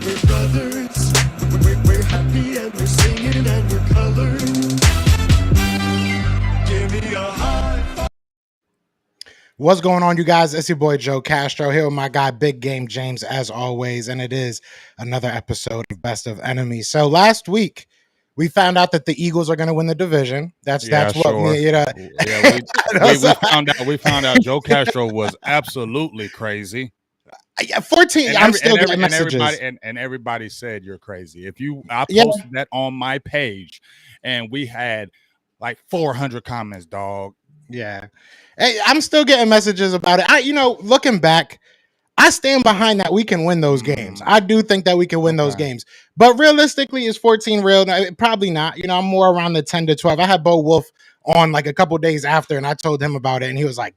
We're brothers. We're happy and we're singing and we're colored. Give me a high five. What's going on, you guys? It's your boy Joe Castro here with my guy Big Game James, as always, and it is another episode of Best of Enemies. So last week we found out that the Eagles are going to win the division. That's what sure. me, you know. Yeah, we found out Joe Castro was absolutely crazy. Yeah, 14. And I'm still getting and messages. everybody said you're crazy. I Yeah. posted that on my page, and we had like 400 comments, dog. Yeah, hey, I'm still getting messages about it. Looking back, I stand behind that we can win those games. I do think that we can win those games. But realistically, is 14 real? No, probably not. I'm more around the 10 to 12. I had Bo Wolf on like a couple days after, and I told him about it, and he was like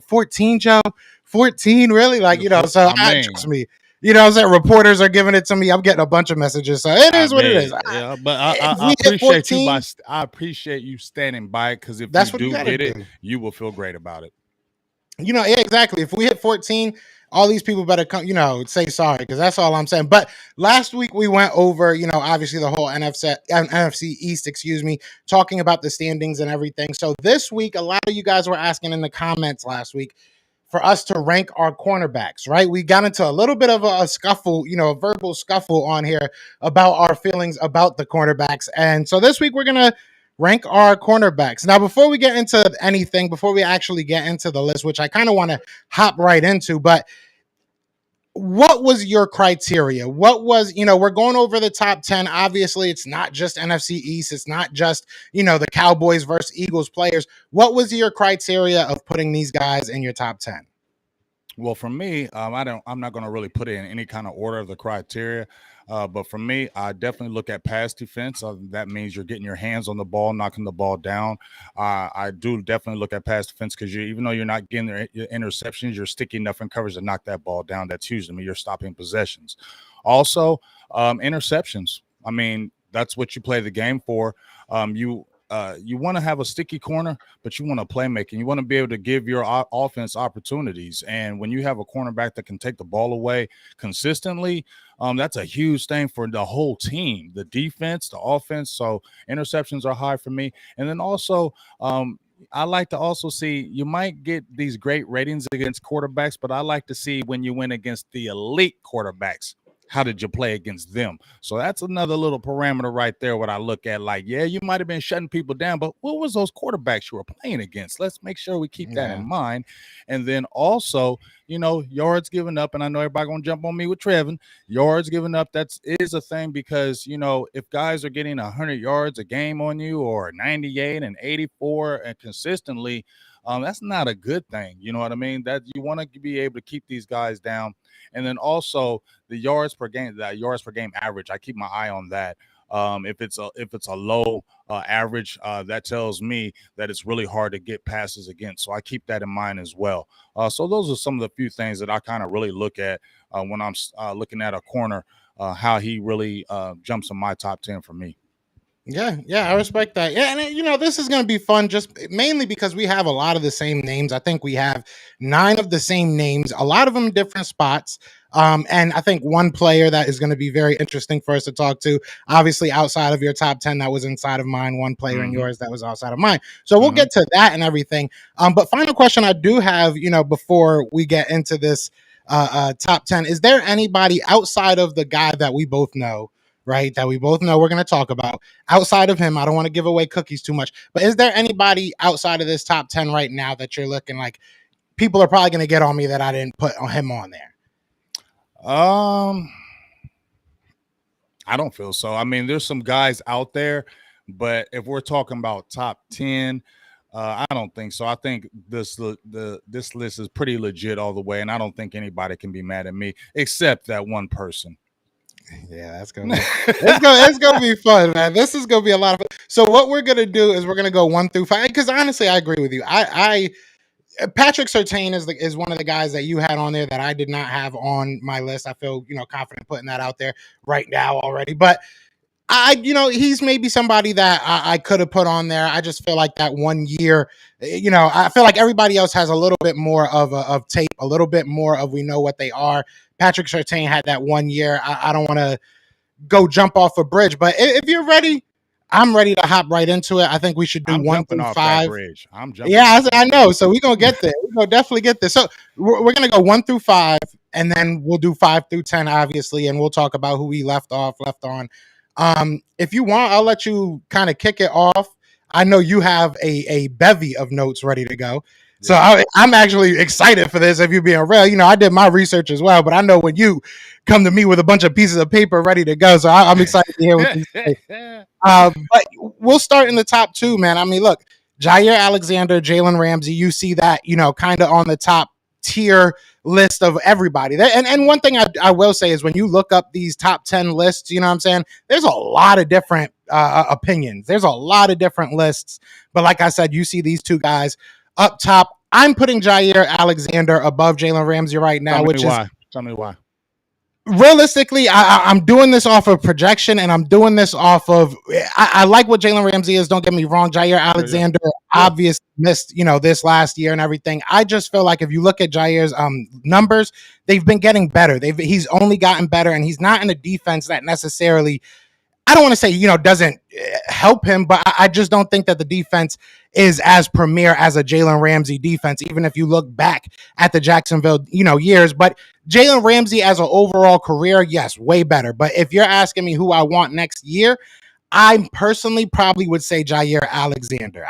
14, Joe? 14, really? So trust me. I'm saying? Reporters are giving it to me. I'm getting a bunch of messages. So it is what it is. Yeah, but I appreciate 14, I appreciate you standing by it, because if that's you do get it, you will feel great about it. Yeah, exactly. If we hit 14, all these people better come, say sorry, because that's all I'm saying. But last week we went over, obviously the whole NFC East, talking about the standings and everything. So this week, a lot of you guys were asking in the comments last week for us to rank our cornerbacks, right? We got into a little bit of a scuffle, a verbal scuffle on here about our feelings about the cornerbacks. And so this week we're going to rank our cornerbacks. Now, before we get into anything, before we actually get into the list, which I kind of want to hop right into, but what was your criteria? What was, we're going over the top 10. Obviously, it's not just NFC East. It's not just, the Cowboys versus Eagles players. What was your criteria of putting these guys in your top 10? Well, for me, I'm not going to really put it in any kind of order of the criteria. But for me, I definitely look at pass defense. That means you're getting your hands on the ball, knocking the ball down. I do definitely look at pass defense, because even though you're not getting your interceptions, you're sticky enough in coverage to knock that ball down. That's usually you're stopping possessions. Also, interceptions. I mean, that's what you play the game for. You want to have a sticky corner, but you want to play making. You want to be able to give your offense opportunities. And when you have a cornerback that can take the ball away consistently, that's a huge thing for the whole team, the defense, the offense. So interceptions are high for me. And then also, I like to also see, you might get these great ratings against quarterbacks, but I like to see when you win against the elite quarterbacks, how did you play against them? So that's another little parameter right there, what I look at. Like, yeah, you might have been shutting people down, but what was those quarterbacks you were playing against? Let's make sure we keep that in mind. And then also, yards given up, and I know everybody going to jump on me with Trevon. Yards given up, is a thing, because, if guys are getting 100 yards a game on you, or 98 and 84 and consistently, that's not a good thing. You know what I mean? That you want to be able to keep these guys down. And then also the yards per game average, I keep my eye on that. If it's a low average, that tells me that it's really hard to get passes against. So I keep that in mind as well. So those are some of the few things that I kind of really look at when I'm looking at a corner, how he really jumps in my top 10 for me. Yeah, I respect that. Yeah, and this is going to be fun, just mainly because we have a lot of the same names. I think we have 9 of the same names, a lot of them different spots. And I think one player that is going to be very interesting for us to talk to, obviously outside of your top 10 that was inside of mine, one player in yours that was outside of mine. So we'll get to that and everything. But final question I do have, before we get into this top 10, is there anybody outside of the guy that we both know, right, that we both know we're going to talk about, outside of him? I don't want to give away cookies too much, but is there anybody outside of this top 10 right now that you're looking like people are probably going to get on me that I didn't put him on there? I don't feel so. I mean, there's some guys out there, but if we're talking about top 10, I don't think so. I think this list is pretty legit all the way, and I don't think anybody can be mad at me except that one person. Yeah, that's gonna be it's gonna be fun, man. This is gonna be a lot of fun. So what we're gonna do is we're gonna go 1 through 5, because honestly, I agree with you. Patrick Surtain is one of the guys that you had on there that I did not have on my list. I feel confident putting that out there right now already. But He's maybe somebody that I could have put on there. I just feel like that 1 year, I feel like everybody else has a little bit more of tape, a little bit more of we know what they are. Patrick Surtain had that 1 year. I don't want to go jump off a bridge, but if you're ready, I'm ready to hop right into it. I think we should do I'm 1 jumping through off that 5. bridge. I'm jumping. Yeah, I know. So we're gonna get there. We're gonna definitely get there. So we're gonna go 1 through 5, and then we'll do 5 through 10, obviously, and we'll talk about who we left on. If you want, I'll let you kind of kick it off. I know you have a bevy of notes ready to go. So I'm actually excited for this. If you're being real, I did my research as well, but I know when you come to me with a bunch of pieces of paper ready to go, so I'm excited to hear what you say. But we'll start in the top 2, man. I mean, look, Jair Alexander, Jalen Ramsey, you see that, kind of on the top tier list of everybody. And one thing I will say is when you look up these top 10 lists, you know what I'm saying? There's a lot of different opinions. There's a lot of different lists. But like I said, you see these 2 guys up top. I'm putting Jair Alexander above Jalen Ramsey right now, Tell me why. Realistically, I'm doing this off of projection, and I'm doing this off of I like what Jalen Ramsey is. Don't get me wrong. Jair Alexander obviously missed, this last year and everything. I just feel like if you look at Jair's numbers, they've been getting better. He's only gotten better, and he's not in a defense that necessarily, I don't want to say, doesn't help him, but I just don't think that the defense is as premier as a Jalen Ramsey defense, even if you look back at the Jacksonville, years. But Jalen Ramsey as an overall career, yes, way better. But if you're asking me who I want next year, I personally probably would say Jair Alexander.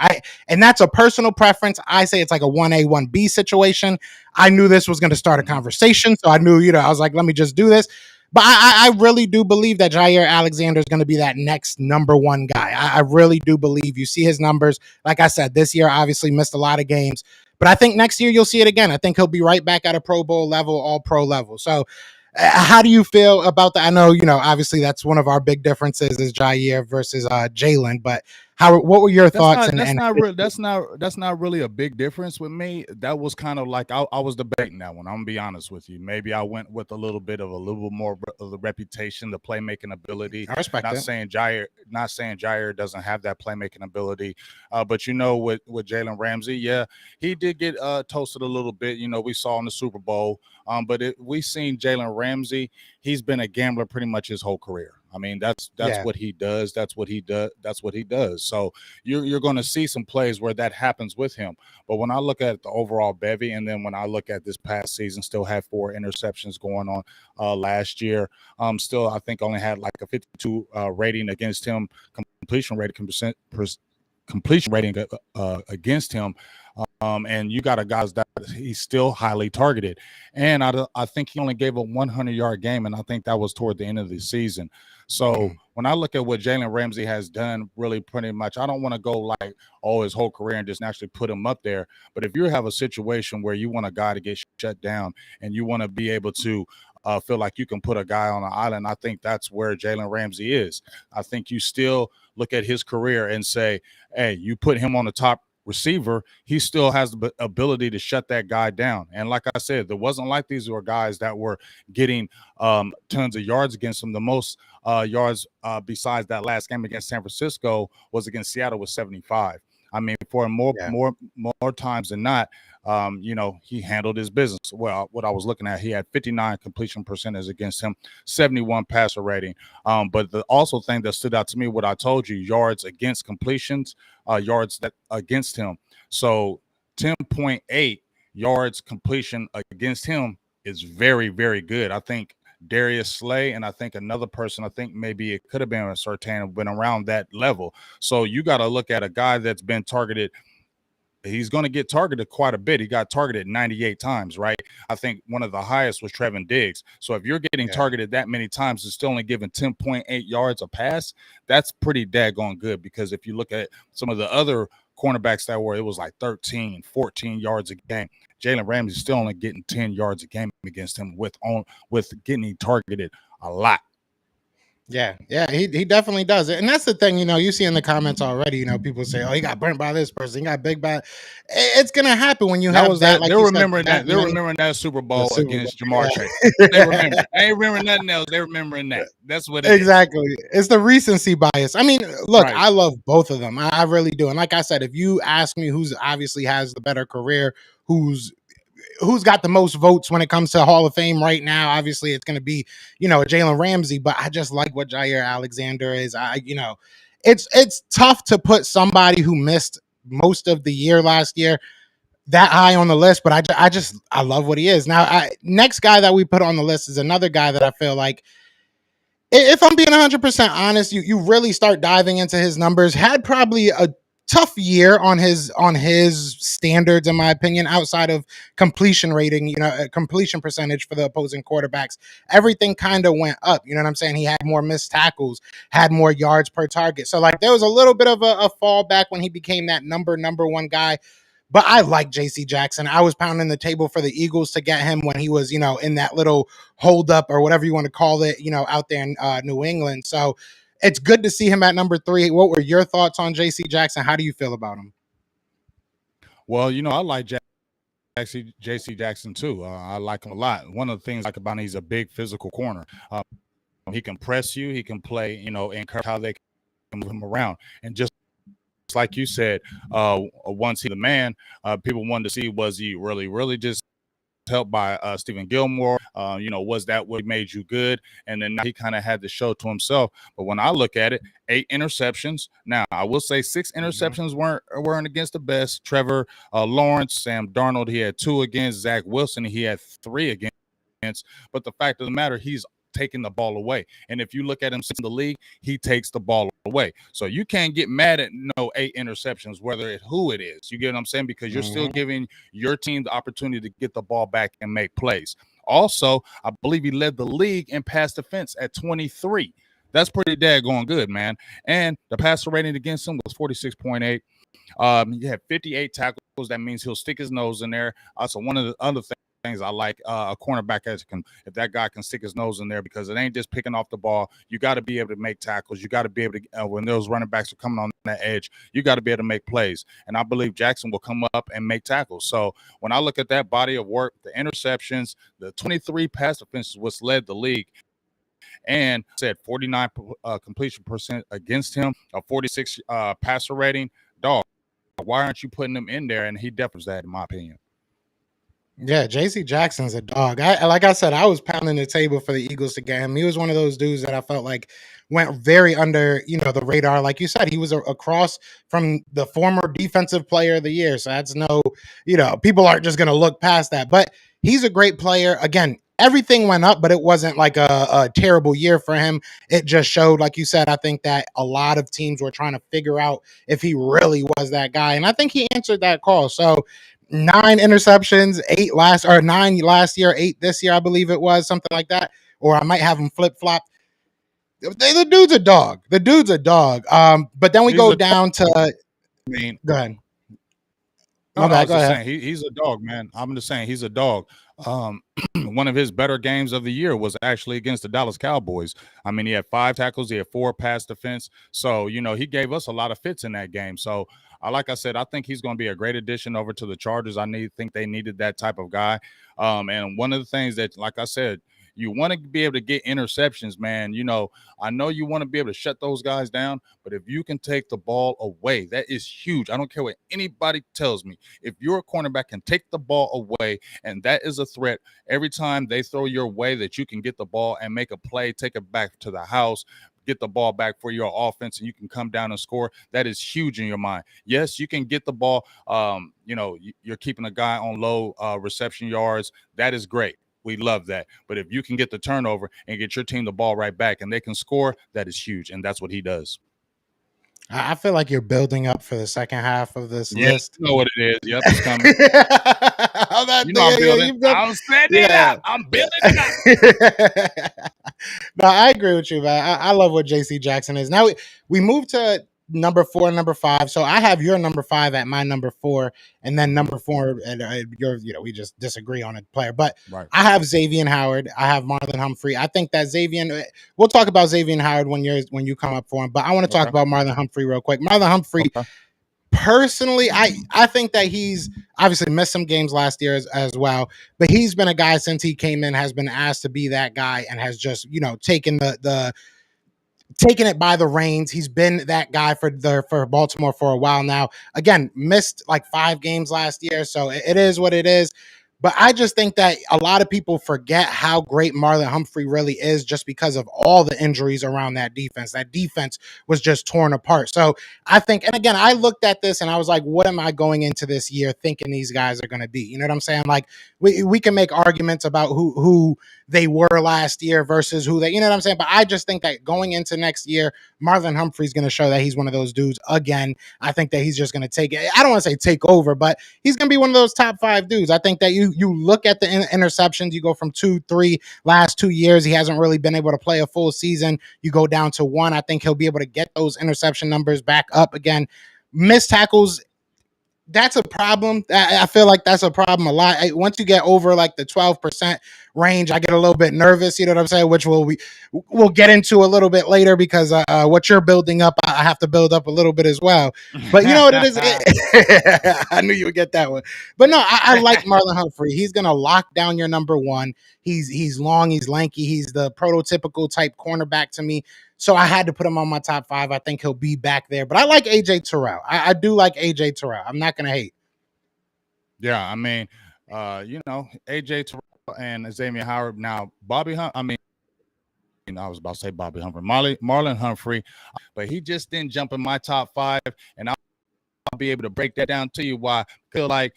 And that's a personal preference. I say it's like a 1A, 1B situation. I knew this was going to start a conversation, so I knew, I was like, let me just do this. But I really do believe that Jair Alexander is going to be that next number 1 guy. I really do believe. You see his numbers. Like I said, this year obviously missed a lot of games. But I think next year you'll see it again. I think he'll be right back at a Pro Bowl level, all pro level. So how do you feel about that? I know, obviously that's one of our big differences is Jair versus Jalen. But what were your thoughts? That's not really a big difference with me. That was kind of like I was debating that one. I'm gonna be honest with you. Maybe I went with a little bit more of the reputation, the playmaking ability. I respect not that. saying Jair doesn't have that playmaking ability. But with Jalen Ramsey, yeah, he did get toasted a little bit. We saw in the Super Bowl. But we seen Jalen Ramsey. He's been a gambler pretty much his whole career. I mean, that's what he does. That's what he does. So you're going to see some plays where that happens with him. But when I look at the overall bevy, and then when I look at this past season, still had 4 interceptions going on last year. Still, I think only had like a 52 rating against him, completion rating against him. And you got a guy that he's still highly targeted. And I think he only gave a 100-yard game, and I think that was toward the end of the season. So when I look at what Jalen Ramsey has done, really pretty much, I don't want to go like, his whole career and just naturally put him up there. But if you have a situation where you want a guy to get shut down and you want to be able to feel like you can put a guy on an island, I think that's where Jalen Ramsey is. I think you still look at his career and say, hey, you put him on the top receiver, he still has the ability to shut that guy down. And like I said, there wasn't like these were guys that were getting tons of yards against him. The most yards besides that last game against San Francisco was against Seattle with 75. I mean, for more times than not, he handled his business. Well, what I was looking at, he had 59 completion percentage against him, 71 passer rating. But the also thing that stood out to me, what I told you, yards against completions, yards that against him. So 10.8 yards completion against him is very, very good. I think Darius Slay, and I think another person, I think maybe it could have been a Surtain, been around that level. So you got to look at a guy that's been targeted. He's going to get targeted quite a bit. He got targeted 98 times, right? I think one of the highest was Trevon Diggs. So if you're getting targeted that many times and still only giving 10.8 yards a pass, that's pretty daggone good, because if you look at some of the other cornerbacks that it was like 13, 14 yards a game. Jalen Ramsey still only getting 10 yards a game against him with getting targeted a lot. Yeah, he definitely does it. And that's the thing, you see in the comments already, people say, oh, he got burnt by this person, he got big by it's gonna happen when you That have was that, that. like They're you said, remembering that that. They're many remembering that Super the Bowl Super Bowl. against Jamar Chase. That's what they remember. They ain't remembering nothing else. They're remembering that. That's what it is. Exactly. It's the recency bias. I mean, look, Right. I love both of them. I really do. And like I said, if you ask me who's obviously has the better career, who's got the most votes when it comes to Hall of Fame right now, obviously it's going to be, Jalen Ramsey. But I just like what Jair Alexander is. It's tough to put somebody who missed most of the year last year that high on the list. But I love what he is. Now, next guy that we put on the list is another guy that I feel like, if I'm being 100% honest, you really start diving into his numbers. Had probably a tough year on his standards, in my opinion. Outside of completion rating, completion percentage for the opposing quarterbacks, everything kind of went up. You know what I'm saying? He had more missed tackles, had more yards per target. So like there was a little bit of a fall back when he became that number one guy. But I like JC Jackson. I was pounding the table for the Eagles to get him when he was, in that little hold up or whatever you want to call it, out there in New England. So it's good to see him at number 3. What were your thoughts on JC Jackson? How do you feel about him? Well, I like JC Jackson too. I like him a lot. One of the things I like about him, he's a big physical corner. He can press you. He can play, encourage how they can move him around. And just like you said, once he the man, people wanted to see, was he really just helped by Stephen Gilmore? Was that what made you good? And then he kind of had to show to himself. But when I look at it, 8 interceptions. Now I will say 6 interceptions weren't against the best. Trevor Lawrence, Sam Darnold, he had 2 against. Zach Wilson, he had 3 against. But the fact of the matter, he's taking the ball away. And if you look at him in the league, he takes the ball away. So you can't get mad at 8 interceptions, whether it's who it is. You get what I'm saying? Because you're still giving your team the opportunity to get the ball back and make plays. Also, I believe he led the league in pass defense at 23. That's pretty daggone good, man. And the passer rating against him was 46.8. He had 58 tackles. That means he'll stick his nose in there. Also, one of the other things I like a cornerback if that guy can stick his nose in there, because it ain't just picking off the ball. You got to be able to make tackles. You got to be able to, when those running backs are coming on that edge, you got to be able to make plays. And I believe Jackson will come up and make tackles. So when I look at that body of work, the interceptions, the 23 pass defenses, which led the league, and said 49 completion percent against him, a 46 passer rating, dog, why aren't you putting him in there? And he definitely that, in my opinion. Yeah, JC Jackson's a dog. Like I said, I was pounding the table for the Eagles to get him. He was one of those dudes that I felt like went very under, the radar. Like you said, he was across from the former defensive player of the year. So that's people aren't just going to look past that. But he's a great player. Again, everything went up, but it wasn't like a terrible year for him. It just showed, like you said, I think that a lot of teams were trying to figure out if he really was that guy. And I think he answered that call. So 9 interceptions, 9 last year, 8 this year, I believe it was, something like that. Or I might have him flip flop. The dude's a dog. The dude's a dog. But then we go down to. I mean, go ahead. No, I was just saying he's a dog, man. I'm just saying he's a dog. One of his better games of the year was actually against the Dallas Cowboys. I mean, he had 5 tackles, he had 4 pass defense. So, he gave us a lot of fits in that game. So, like I said, I think he's going to be a great addition over to the Chargers. Think they needed that type of guy. And one of the things that, like I said, you want to be able to get interceptions, man. I know you want to be able to shut those guys down, but if you can take the ball away, that is huge. I don't care what anybody tells me. If your cornerback can take the ball away, and that is a threat, every time they throw your way that you can get the ball and make a play, take it back to the house, get the ball back for your offense, and you can come down and score, that is huge in your mind. Yes, you can get the ball. You're keeping a guy on low reception yards. That is great. We love that. But if you can get the turnover and get your team the ball right back and they can score, that is huge. And that's what he does. I feel like you're building up for the second half of this list. You know what it is. Yep, it's coming. I'm building. I'm setting it up. I'm building it up. No, I agree with you, man. I love what JC Jackson is. Now we move to number 4 and number 5. So I have your number 5 at my number 4, and then number 4, and we just disagree on a player. But Right. I have Xavien Howard. I have Marlon Humphrey. I think that we'll talk about Xavien Howard when you come up for him. But I want to talk Okay. about Marlon Humphrey real quick. Marlon Humphrey, Okay. personally, I think that he's obviously missed some games last year as well, but he's been a guy since he came in, has been asked to be that guy, and has just taken taking it by the reins. He's been that guy for Baltimore for a while now. Again, missed like 5 games last year, so it is what it is. But I just think that a lot of people forget how great Marlon Humphrey really is just because of all the injuries around that defense. That defense was just torn apart. So I think, and again, I looked at this and I was like, what am I going into this year thinking these guys are going to be? You know what I'm saying? Like we can make arguments about who they were last year versus who they, you know what I'm saying? But I just think that going into next year, Marlon Humphrey's going to show that he's one of those dudes again. I think that he's just going to take it. I don't want to say take over, but he's going to be one of those top 5 dudes. I think that you look at the interceptions, you go from 2-3 last 2 years. He hasn't really been able to play a full season. You go down to 1. I think he'll be able to get those interception numbers back up again. Missed tackles, that's a problem. I feel like that's a problem a lot. Once you get over like the 12% range, I get a little bit nervous. You know what I'm saying? Which we'll get into a little bit later because what you're building up, I have to build up a little bit as well. But you know what it is? I knew you would get that one. But no, I like Marlon Humphrey. He's gonna lock down your number 1. He's long, he's lanky, he's the prototypical type cornerback to me. So I had to put him on my top 5. I think he'll be back there. But I like AJ Terrell. I do like AJ Terrell. I'm not gonna hate. Yeah, I mean, AJ Terrell and Xavien Howard. Now, Bobby Hunt. I mean, I was about to say Bobby Humphrey, Marlon Humphrey, but he just didn't jump in my top 5, and I'll be able to break that down to you why. I feel like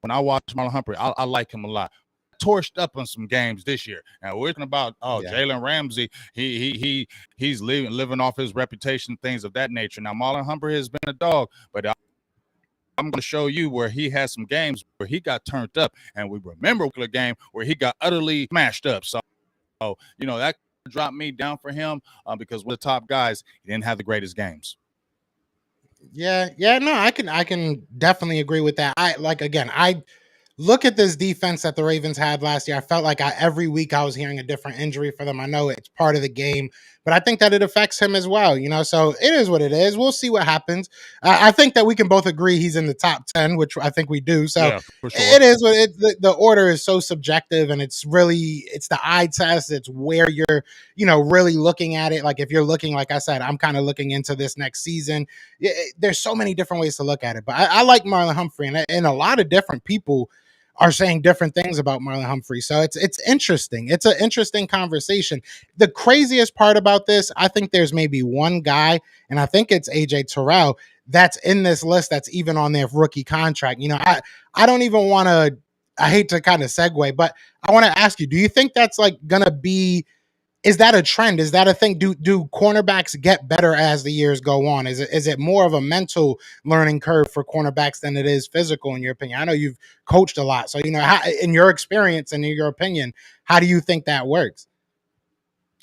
when I watch Marlon Humphrey, I like him a lot. Torched up on some games this year. Now we're talking about Jalen Ramsey. He's living off his reputation, things of that nature. Now Marlon Humphrey has been a dog, but I'm going to show you where he had some games where he got turned up, and we remember a game where he got utterly smashed up. So that dropped me down for him because one of the top guys, he didn't have the greatest games. Yeah, no, I can definitely agree with that. I look at this defense that the Ravens had last year. I felt like every week I was hearing a different injury for them. I know it's part of the game, but I think that it affects him as well, so it is what it is. We'll see what happens. I think that we can both agree he's in the top 10, which I think we do. So yeah, for sure. It is what the order is so subjective, and it's the eye test. It's where you're, really looking at it. Like if you're looking, like I said, I'm kind of looking into this next season. There's so many different ways to look at it, but I like Marlon Humphrey, and a lot of different people are saying different things about Marlon Humphrey. So it's interesting. It's an interesting conversation. The craziest part about this, I think there's maybe one guy, and I think it's AJ Terrell, that's in this list that's even on their rookie contract. I don't even want to, I hate to kind of segue, but I want to ask you, do you think that's like going to be, is that a trend? Is that a thing? Do cornerbacks get better as the years go on? Is it more of a mental learning curve for cornerbacks than it is physical, in your opinion? I know you've coached a lot, so in your experience and in your opinion, how do you think that works?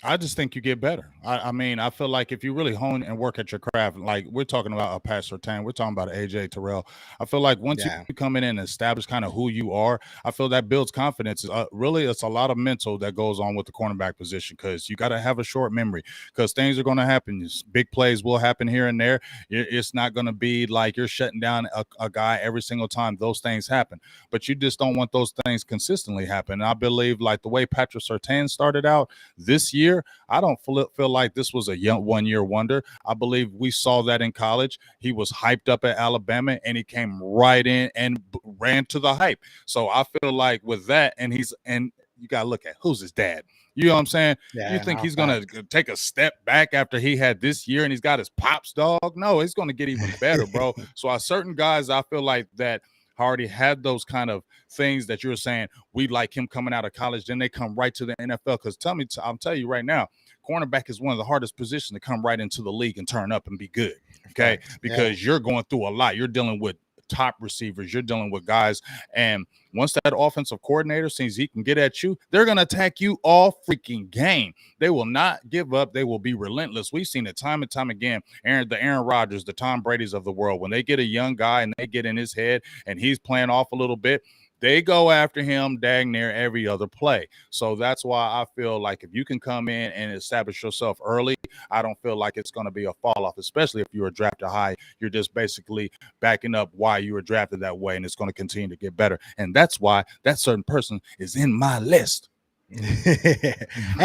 I just think you get better. I mean, I feel like if you really hone and work at your craft, like we're talking about a Pat Surtain, we're talking about AJ Terrell. I feel like once you come in and establish kind of who you are, I feel that builds confidence. Really, it's a lot of mental that goes on with the cornerback position because you got to have a short memory because things are going to happen. Big plays will happen here and there. It's not going to be like you're shutting down a guy every single time those things happen, but you just don't want those things consistently happen. And I believe like the way Patrick Surtain started out this year, I don't feel like this was a young 1-year wonder. I believe we saw that in college. He was hyped up at Alabama, and he came right in and ran to the hype. So I feel like with that, and you got to look at who's his dad. You know what I'm saying? Yeah, you think he's going to take a step back after he had this year and he's got his pops dog? No, it's going to get even better, bro. So certain guys, I feel like that already had those kind of things that you're saying. We like him coming out of college, then they come right to the NFL. Because I'll tell you right now, cornerback is one of the hardest positions to come right into the league and turn up and be good. Okay, because you're going through a lot. You're dealing with top receivers. You're dealing with guys, and once that offensive coordinator sees he can get at you, they're going to attack you all freaking game. They will not give up. They will be relentless. We've seen it time and time again. Aaron Rodgers, the Tom Brady's of the world, when they get a young guy and they get in his head and he's playing off a little bit, they go after him dang near every other play. So that's why I feel like if you can come in and establish yourself early, I don't feel like it's going to be a fall off, especially if you were drafted high. You're just basically backing up why you were drafted that way, and it's going to continue to get better. And that's why that certain person is in my list. And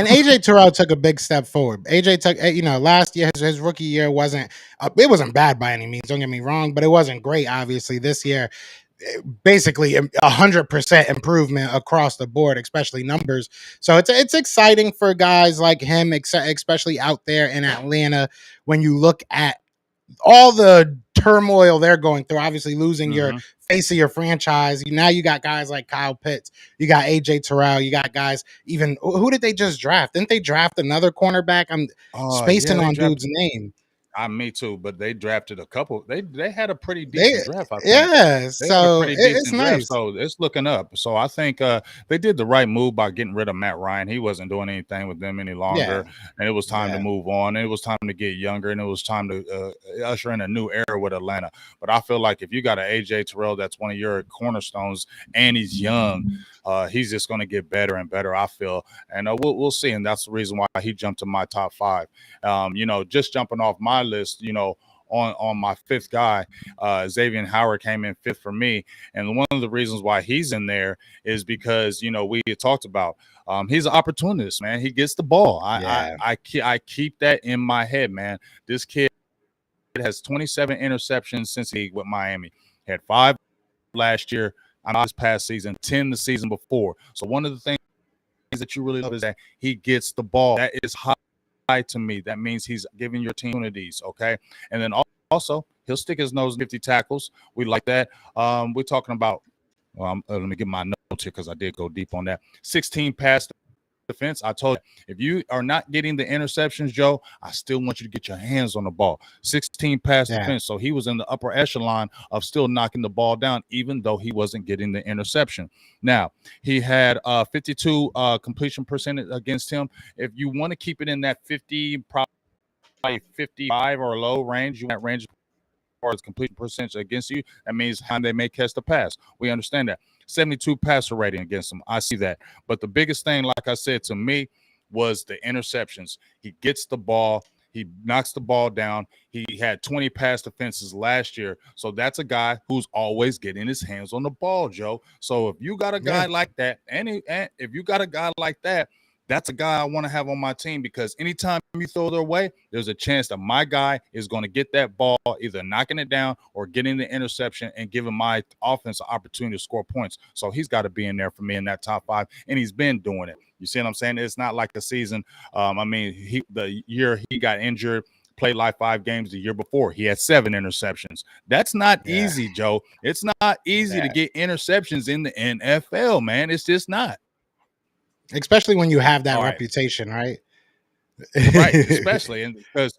AJ Terrell took a big step forward. AJ took, last year, his rookie year wasn't bad by any means. Don't get me wrong, but it wasn't great. Obviously, this year, basically 100% improvement across the board, especially numbers. So it's exciting for guys like him, especially out there in Atlanta. When you look at all the turmoil they're going through, obviously losing your face of your franchise. Now you got guys like Kyle Pitts, you got AJ Terrell, you got guys. Even who did they just draft? Didn't they draft another cornerback? I'm spacing on dude's name. Me too, but they drafted a couple. They had a pretty decent draft, I think. Yeah, so it's nice. So it's looking up. So I think they did the right move by getting rid of Matt Ryan. He wasn't doing anything with them any longer, and it was time to move on. And it was time to get younger, and it was time to usher in a new era with Atlanta. But I feel like if you got an AJ Terrell, that's one of your cornerstones, and he's young, he's just going to get better and better, I feel. And we'll see. And that's the reason why he jumped to my top 5. Just jumping off my list, on my 5th guy, Xavien Howard came in 5th for me. And one of the reasons why he's in there is because, we had talked about, he's an opportunist, man. He gets the ball. I keep that in my head, man. This kid has 27 interceptions since he with Miami. He had 5 last year, this past season, 10 the season before. So one of the things that you really love is that he gets the ball. That is high to me. That means he's giving your team opportunities, okay? And then also, he'll stick his nose in 50 tackles. We like that. We're talking about, let me get my notes here because I did go deep on that. 16 pass defense. I told you, if you are not getting the interceptions, Joe, I still want you to get your hands on the ball. 16 pass defense. So he was in the upper echelon of still knocking the ball down, even though he wasn't getting the interception. Now, he had 52 completion percentage against him. If you want to keep it in that 50, probably 55 or low range, you want range as far as completion percentage against you, that means how they may catch the pass. We understand that. 72 passer rating against him. I see that. But the biggest thing, like I said, to me was the interceptions. He gets the ball. He knocks the ball down. He had 20 pass defenses last year. So that's a guy who's always getting his hands on the ball, Joe. So if you got a guy like that, and if you got a guy like that, that's a guy I want to have on my team, because anytime you throw their way, there's a chance that my guy is going to get that ball, either knocking it down or getting the interception and giving my offense an opportunity to score points. So he's got to be in there for me in that top 5, and he's been doing it. You see what I'm saying? It's not like the season. The year he got injured, played like 5 games the year before, he had 7 interceptions. That's not easy, Joe. It's not easy to get interceptions in the NFL, man. It's just not. Especially when you have that reputation, right? Right, especially, and because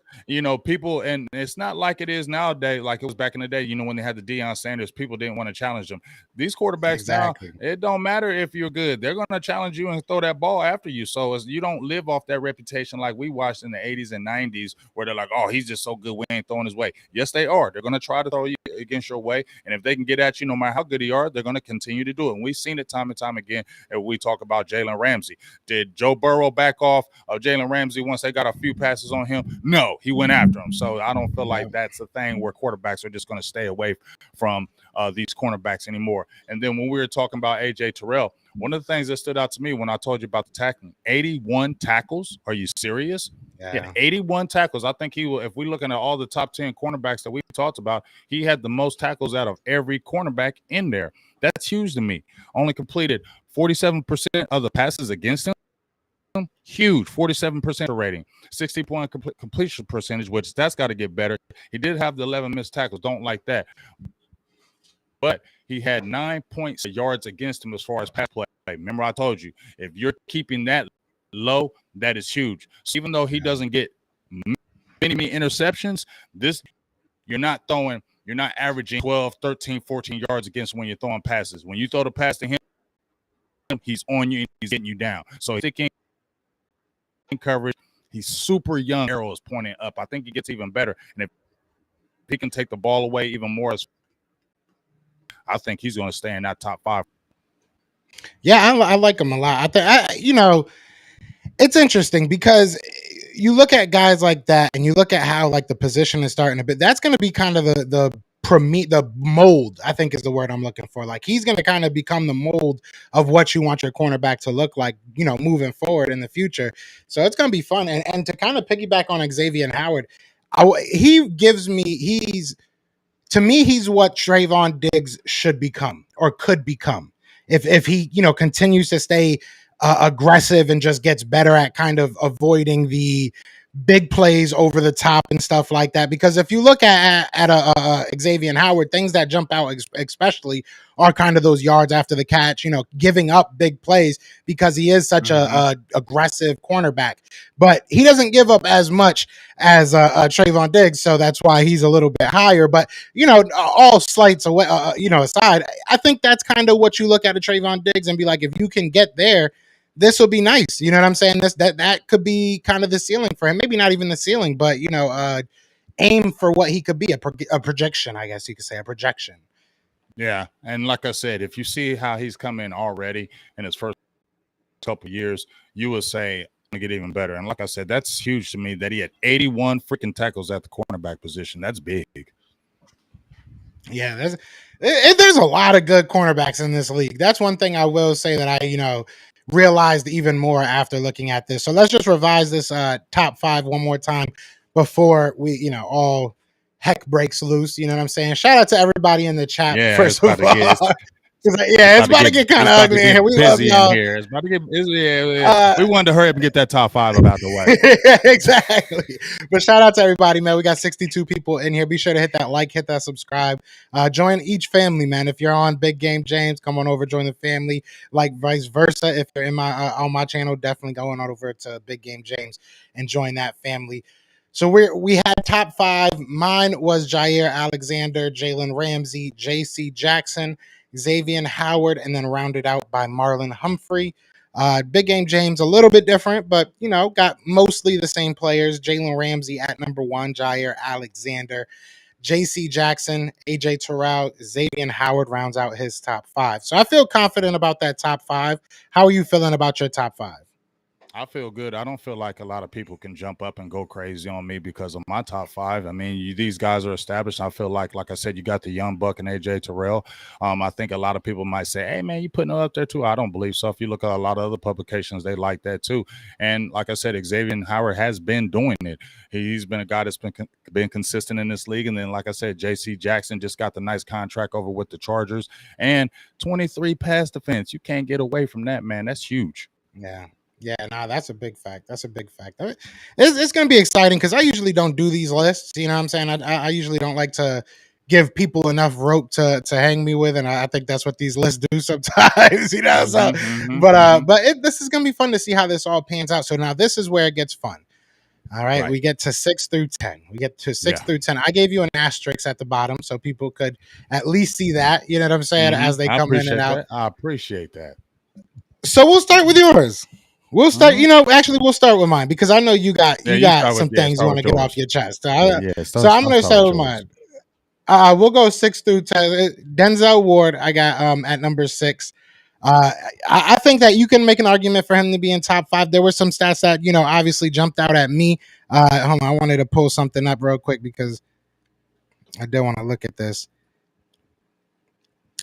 people, and it's not like it is nowadays, like it was back in the day. When they had the Deion Sanders, people didn't want to challenge them. These quarterbacks now, it don't matter if you're good; they're going to challenge you and throw that ball after you. So you don't live off that reputation like we watched in the 80s and 90s, where they're like, "Oh, he's just so good, we ain't throwing his way." Yes, they are. They're going to try to throw you against your way, and if they can get at you, no matter how good you are, they're going to continue to do it. And we've seen it time and time again. And we talk about Jalen Ramsey. Did Joe Burrow back off of Jalen Ramsey once they got a few passes on him? No, he went after him. So I don't feel like that's a thing where quarterbacks are just going to stay away from these cornerbacks anymore. And then when we were talking about AJ Terrell, one of the things that stood out to me when I told you about the tackling, 81 tackles. Are you serious? Yeah, 81 tackles. I think he will. If we're looking at all the top 10 cornerbacks that we talked about, he had the most tackles out of every cornerback in there. That's huge to me. Only completed 47% of the passes against him. Huge, 47% rating, 60-point completion percentage, which that's got to get better. He did have the 11 missed tackles. Don't like that. But he had 9 points yards against him as far as pass play. Remember, I told you, if you're keeping that low, that is huge. So even though he doesn't get many interceptions, you're not throwing You're not averaging 12, 13, 14 yards against when you're throwing passes. When you throw the pass to him, he's on you and he's getting you down. So he's in coverage. He's super young. Arrows pointing up. I think he gets even better. And if he can take the ball away even more, I think he's going to stay in that top 5. Yeah, I like him a lot. I think, it's interesting because you look at guys like that and you look at how like the position is starting a bit. That's going to be kind of the mold, I think is the word I'm looking for. Like he's going to kind of become the mold of what you want your cornerback to look like, moving forward in the future. So it's going to be fun. And to kind of piggyback on Xavien Howard, to me, he's what Trevon Diggs should become or could become if he, continues to stay aggressive and just gets better at kind of avoiding the big plays over the top and stuff like that. Because if you look at Xavien Howard, things that jump out especially are kind of those yards after the catch, giving up big plays because he is such a aggressive cornerback. But he doesn't give up as much as Trevon Diggs, so that's why he's a little bit higher. But all slights away, aside, I think that's kind of what you look at Trevon Diggs and be like, if you can get there, this will be nice. You know what I'm saying? That could be kind of the ceiling for him. Maybe not even the ceiling, but aim for what he could be, a projection, I guess you could say, a projection. Yeah, and like I said, if you see how he's come in already in his first couple of years, you will say to get even better. And like I said, that's huge to me that he had 81 freaking tackles at the cornerback position. That's big. Yeah, there's a lot of good cornerbacks in this league. That's one thing I will say that I realized even more after looking at this. So let's just revise this top 5 one more time before we all heck breaks loose. You know what I'm saying? Shout out to everybody in the chat. Yeah, first of all. It's about to get kind of ugly in here. We love y'all. It's about to get we wanted to hurry up and get that top 5 out the way. Exactly. But shout out to everybody, man. We got 62 people in here. Be sure to hit that like, hit that subscribe. Join each family, man. If you're on Big Game James, come on over, join the family. Like vice versa. If you're in my on my channel, definitely going on over to Big Game James and join that family. So we had top 5. Mine was Jair Alexander, Jalen Ramsey, J.C. Jackson, Xavien Howard, and then rounded out by Marlon Humphrey. Big Game James, a little bit different, but, got mostly the same players. Jalen Ramsey at number 1, Jair Alexander, J.C. Jackson, AJ Terrell, Xavien Howard rounds out his top 5. So I feel confident about that top 5. How are you feeling about your top 5? I feel good. I don't feel like a lot of people can jump up and go crazy on me because of my top 5. I mean, these guys are established. I feel like I said, you got the young buck and AJ Terrell. I think a lot of people might say, hey, man, you putting it up there too. I don't believe so. If you look at a lot of other publications, they like that too. And like I said, Xavien Howard has been doing it. He's been a guy that's been consistent in this league. And then, like I said, J.C. Jackson just got the nice contract over with the Chargers. And 23 pass defense. You can't get away from that, man. That's huge. Yeah. Yeah, that's a big fact. That's a big fact. It's going to be exciting because I usually don't do these lists. You know what I'm saying? I usually don't like to give people enough rope to hang me with, and I think that's what these lists do sometimes. So, this is going to be fun to see how this all pans out. So now this is where it gets fun. All right. We get to 6 through 10. We get to 6 through 10. I gave you an asterisk at the bottom so people could at least see that. You know what I'm saying? As they come in and out. I appreciate that. So we'll start with yours. We'll start, actually, we'll start with mine because I know you got some things you want to get off your chest. So I'm going to start with mine. We'll go 6 through 10. Denzel Ward, I got at number 6. I think that you can make an argument for him to be in top 5. There were some stats that, obviously jumped out at me. Hold on, I wanted to pull something up real quick because I did want to look at this.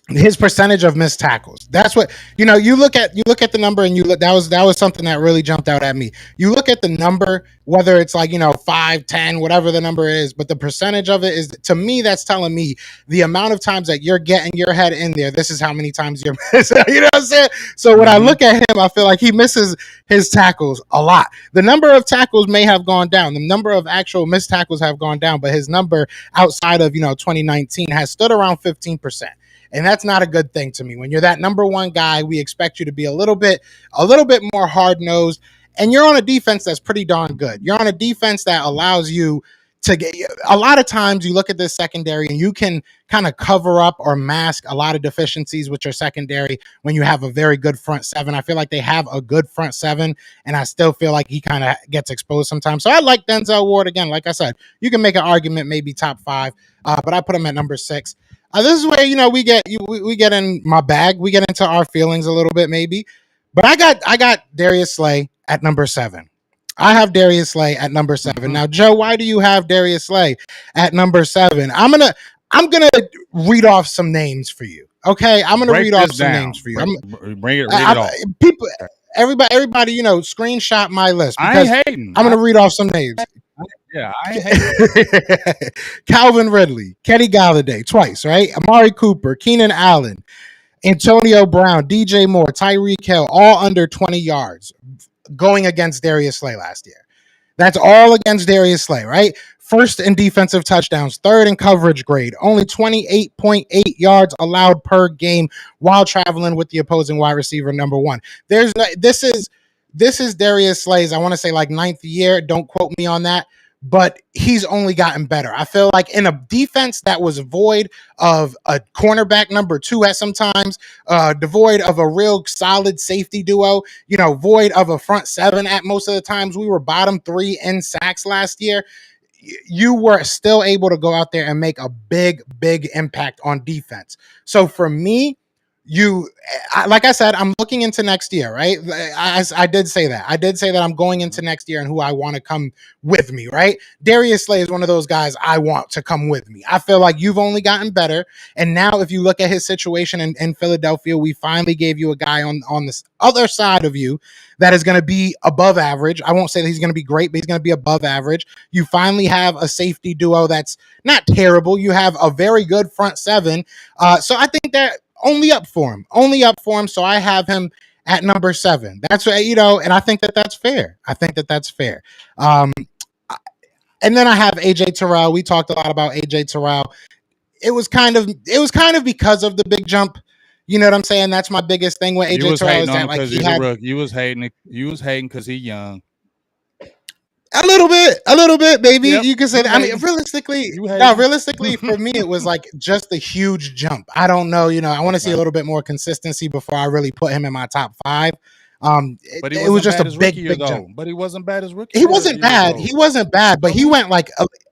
His percentage of missed tackles. That's what you look at the number and that was something that really jumped out at me. You look at the number, whether it's 5, 10, whatever the number is, but the percentage of it is, to me, that's telling me the amount of times that you're getting your head in there. This is how many times you're missing. You know what I'm saying? So when I look at him, I feel like he misses his tackles a lot. The number of tackles may have gone down. The number of actual missed tackles have gone down, but his number outside of 2019 has stood around 15%. And that's not a good thing to me. When you're that number 1 guy, we expect you to be a little bit more hard-nosed. And you're on a defense that's pretty darn good. You're on a defense that allows you to get a lot of times you look at this secondary and you can kind of cover up or mask a lot of deficiencies with your secondary when you have a very good front seven. I feel like they have a good front seven, and I still feel like he kind of gets exposed sometimes. So I like Denzel Ward again. Like I said, you can make an argument maybe top 5, but I put him at number 6. This is where we get in my bag. We get into our feelings a little bit maybe, but I got Darius Slay at number 7. I have Darius Slay at number 7. Now, Joe, why do you have Darius Slay at number 7? I'm gonna read off some names for you. Okay, I'm gonna read off some names for you. Read it off. People, everybody, screenshot my list because I ain't hating. I'm gonna read off some names. I ain't hating. Calvin Ridley, Kenny Galladay twice, right? Amari Cooper, Keenan Allen, Antonio Brown, DJ Moore, Tyreek Hill, all under 20 yards going against Darius Slay last year. That's all against Darius Slay, right? First in defensive touchdowns, third in coverage grade, only 28.8 yards allowed per game while traveling with the opposing wide receiver number 1. This is Darius Slay's, I want to say like 9th year. Don't quote me on that, but he's only gotten better. I feel like in a defense that was void of a cornerback number 2 at sometimes, devoid of a real solid safety duo, void of a front 7 at most of the times. We were bottom 3 in sacks last year. You were still able to go out there and make a big impact on defense. So for me, like I said, I'm looking into next year, right? I did say that. I'm going into next year and who I want to come with me, right? Darius Slay is one of those guys I want to come with me. I feel like you've only gotten better. And now if you look at his situation in Philadelphia, we finally gave you a guy on this other side of you that is going to be above average. I won't say that he's going to be great, but he's going to be above average. You finally have a safety duo that's not terrible. You have a very good front 7. So I think that only up for him. So I have him at number 7. That's what, and I think that that's fair. And then I have AJ Terrell. We talked a lot about AJ Terrell. It was kind of because of the big jump. You know what I'm saying? That's my biggest thing with AJ Terrell is that like you was hating because he's young. A little bit, baby. Yep. You can say that. I mean, realistically, for me, it was like just a huge jump. I don't know. I want to see a little bit more consistency before I really put him in my top 5. But it was just a big jump. But he wasn't bad as rookie. He wasn't bad, but he went like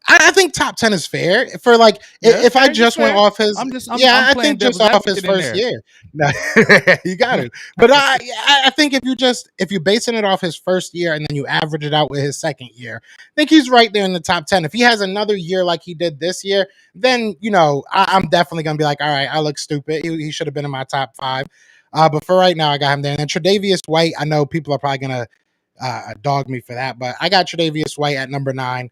I think top 10 is fair for like if I just went off his. I think just off his first year. No, you got it. But I think if you basing it off his first year and then you average it out with his second year, I think he's right there in the top 10. If he has another year like he did this year, then I'm definitely gonna be like, all right, I look stupid. He should have been in my top 5. But for right now, I got him there. And then Tredavius White, I know people are probably going to dog me for that, but I got Tredavius White at number 9.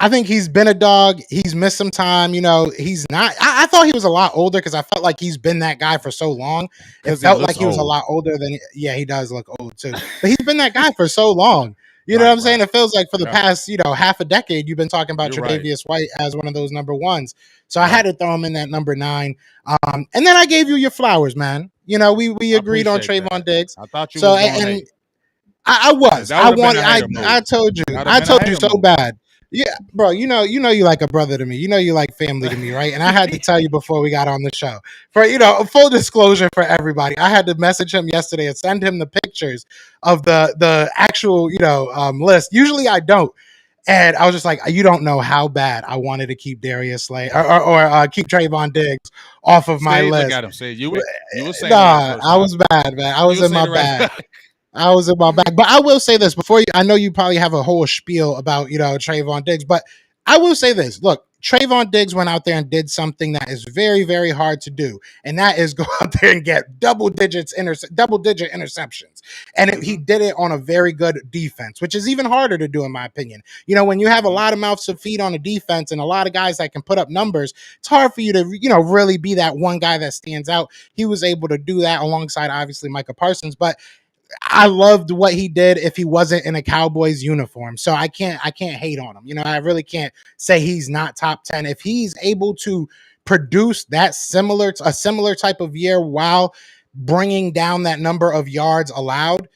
I think he's been a dog. He's missed some time. He's not. I thought he was a lot older because I felt like he's been that guy for so long. It felt like he was a lot older than. Yeah, he does look old too. But he's been that guy for so long. You know what I'm saying? It feels like for the past, half a decade, you've been talking about Tredavius White as one of those number 1s. So I had to throw him in that number 9. And then I gave you your flowers, man. We agreed on Trevon Diggs. I thought you was and I was. I told you so bad. Yeah, bro, you like a brother to me. You like family to me, right? And I had to tell you before we got on the show. For full disclosure for everybody, I had to message him yesterday and send him the pictures of the actual list. Usually I don't. And I was just like, you don't know how bad I wanted to keep Darius Slay or keep Trevon Diggs off of my list. Look at him. See, you were saying I was bad, man. I was in my bag. But I will say this before I know you probably have a whole spiel about, Trevon Diggs, but I will say this. Look, Trevon Diggs went out there and did something that is very, very hard to do. And that is go out there and get double-digit interceptions. And he did it on a very good defense, which is even harder to do, in my opinion. When you have a lot of mouths to feed on a defense and a lot of guys that can put up numbers, it's hard for you to, really be that one guy that stands out. He was able to do that alongside, obviously, Micah Parsons. But I loved what he did if he wasn't in a Cowboys uniform. So I can't hate on him. I really can't say he's not top 10. If he's able to produce a similar type of year while bringing down that number of yards allowed,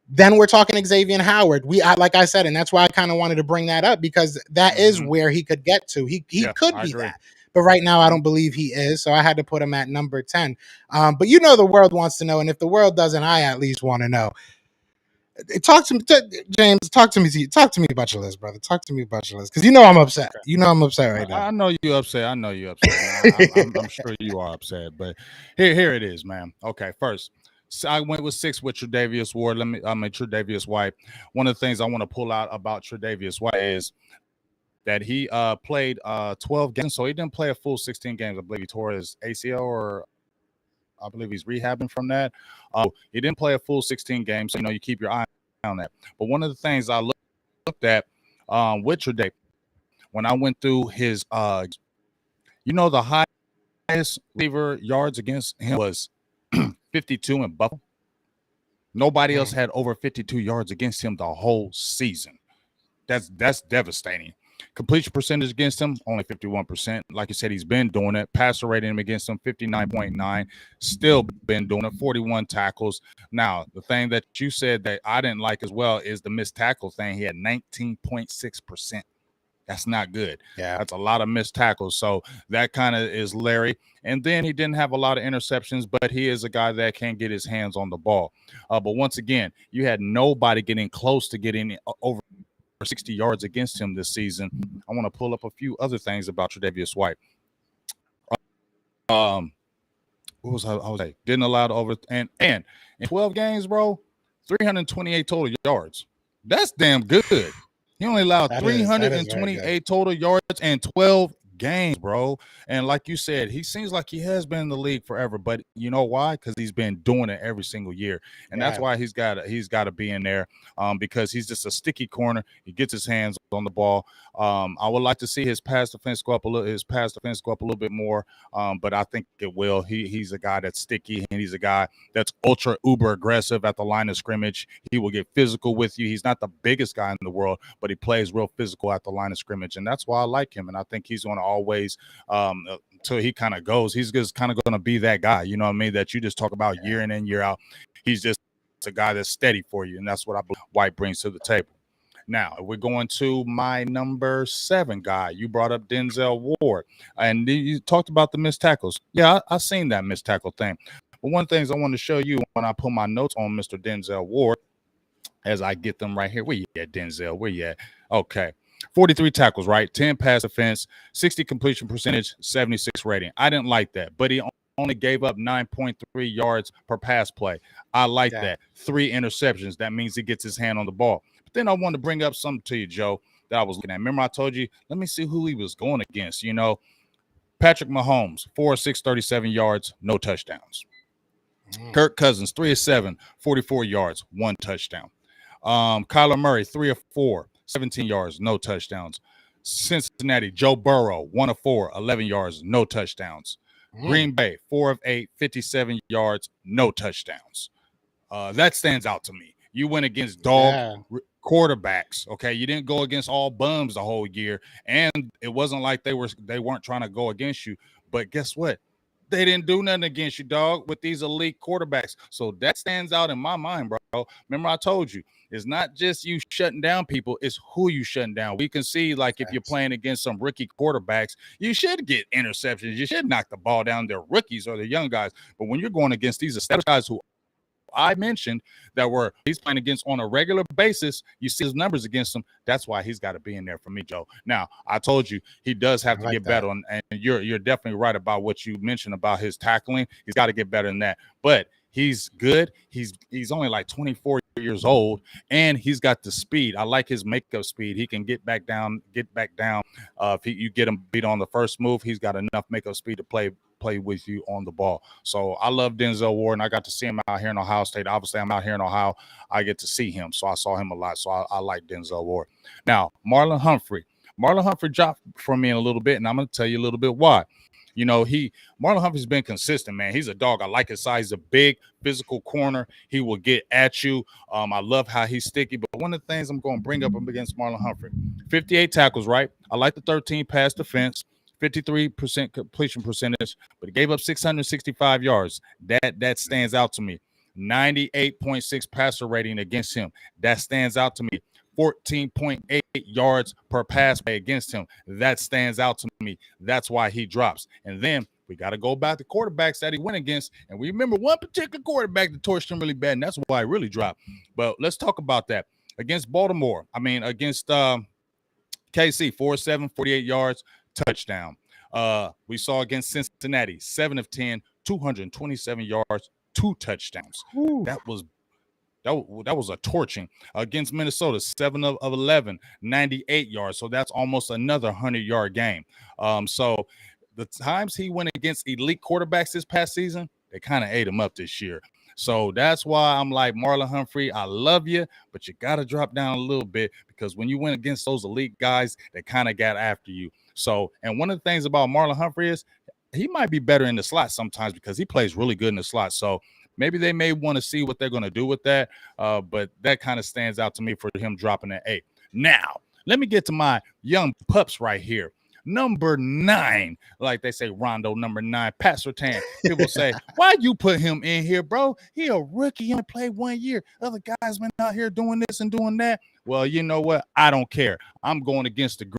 Then we're talking Xavien Howard. Like I said, and that's why I kind of wanted to bring that up, because that is where he could get to. He Yeah, could I be agree. that. But right now, I don't believe he is. So I had to put him at number 10. But you know, the world wants to know. And if the world doesn't, I at least want to know. Talk to me, James. Talk to me. Talk to me about your list, brother. Talk to me about your list, because you know I'm upset. Okay. You know I'm upset right now. I know you upset. I know you upset. I'm sure you are upset. But here it is, man. Okay, first, so I went with 6 with Tredavius Ward. Tredavius White. One of the things I want to pull out about Tredavius White is that he played 12 games, so he didn't play a full 16 games. I believe he tore his ACL, or I believe he's rehabbing from that. He didn't play a full 16 games, so you keep your eye on that. But one of the things I looked at with Tredavious, when I went through his, the highest receiver yards against him was 52 in Buffalo. Nobody else had over 52 yards against him the whole season. That's devastating. Completion percentage against him, only 51%. Like you said, he's been doing it. Passer rating against him, 59.9. Still been doing it, 41 tackles. Now, the thing that you said that I didn't like as well is the missed tackle thing. He had 19.6%. That's not good. Yeah. That's a lot of missed tackles. So that kind of is Larry. And then he didn't have a lot of interceptions, but he is a guy that can get his hands on the ball. But once again, you had nobody getting close to getting over 60 yards against him this season. I want to pull up a few other things about Tredavious White. What was I didn't allow to over and in 12 games, bro, 328 total yards. That's damn good. He only allowed 328 total yards and 12 games, bro. And like you said, he seems like he has been in the league forever, but you know why? Because he's been doing it every single year, and that's why he's got to be in there, because he's just a sticky corner. He gets his hands on the ball. I would like to see his pass defense go up a little bit more, but I think it will. He's a guy that's sticky, and he's a guy that's ultra uber aggressive at the line of scrimmage. He will get physical with you. He's not the biggest guy in the world, but he plays real physical at the line of scrimmage, and that's why I like him. And I think he's going to always, until he kind of goes, he's just kind of going to be that guy, you know what I mean, that you just talk about year in and year out. He's just a guy that's steady for you, and that's what I believe White brings to the table. Now, we're going to my number 7 guy. You brought up Denzel Ward, and you talked about the missed tackles. Yeah, I seen that missed tackle thing. But one of the things I want to show you when I put my notes on Mr. Denzel Ward, as I get them right here. Where you at, Denzel? Where you at? Okay. 43 tackles, right? 10 pass defense, 60 completion percentage, 76 rating. I didn't like that, but he only gave up 9.3 yards per pass play. I like that. 3 interceptions. That means he gets his hand on the ball. But then I wanted to bring up something to you, Joe, that I was looking at. Remember I told you, let me see who he was going against. Patrick Mahomes, 4 of 6, 37 yards, no touchdowns. Kirk Cousins, 3 of 7, 44 yards, 1 touchdown. Kyler Murray, 3 of 4, 17 yards, no touchdowns. Cincinnati, Joe Burrow, 1 of 4, 11 yards, no touchdowns. Green Bay, 4 of 8, 57 yards, no touchdowns. That stands out to me. You went against quarterbacks, okay? You didn't go against all bums the whole year, and it wasn't like they weren't trying to go against you. But guess what? They didn't do nothing against you, dog, with these elite quarterbacks. So that stands out in my mind, bro. Remember I told you, it's not just you shutting down people, it's who you shutting down. We can see, like, if you're playing against some rookie quarterbacks, you should get interceptions. You should knock the ball down. They're rookies or the young guys. But when you're going against these established guys who I mentioned that he's playing against on a regular basis, you see his numbers against him. That's why he's got to be in there for me, Joe. Now, I told you he does have to get better, and you're definitely right about what you mentioned about his tackling. He's got to get better than that. But he's good. He's only like 24 years old, and he's got the speed. I like his makeup speed. He can get back down. If you get him beat on the first move, he's got enough makeup speed to play with you on the ball. So I love Denzel Ward, and I got to see him out here in Ohio State. Obviously, I'm out here in Ohio. I get to see him, so I saw him a lot. So I like Denzel Ward. Now, Marlon Humphrey. Marlon Humphrey dropped for me in a little bit, and I'm going to tell you a little bit why. Marlon Humphrey's been consistent, man. He's a dog. I like his size. He's a big physical corner. He will get at you. I love how he's sticky. But one of the things I'm going to bring up against Marlon Humphrey, 58 tackles, right? I like the 13 pass defense. 53% completion percentage, but he gave up 665 yards. That stands out to me. 98.6 passer rating against him. That stands out to me. 14.8 yards per pass play against him. That stands out to me. That's why he drops. And then we got to go back to quarterbacks that he went against. And we remember one particular quarterback that torched him really bad, and that's why he really dropped. But let's talk about that. Against Baltimore, against KC, 4-7, 48 yards, touchdown. We saw against Cincinnati, 7 of 10, 227 yards, 2 touchdowns. Ooh. That was a torching. Against Minnesota, 7 of 11, 98 yards. So that's almost another 100-yard game. So the times he went against elite quarterbacks this past season, they kind of ate him up this year. So that's why I'm like, Marlon Humphrey, I love you, but you got to drop down a little bit, because when you went against those elite guys, they kind of got after you. So, and one of the things about Marlon Humphrey is he might be better in the slot sometimes, because he plays really good in the slot. So maybe they may want to see what they're going to do with that. But that kind of stands out to me for him dropping at 8. Now, let me get to my young pups right here. Number 9, like they say, Rondo, number 9, Pat Surtain. People say, why you put him in here, bro? He a rookie. He only played 1 year. Other guys been out here doing this and doing that. Well, you know what? I don't care. I'm going against the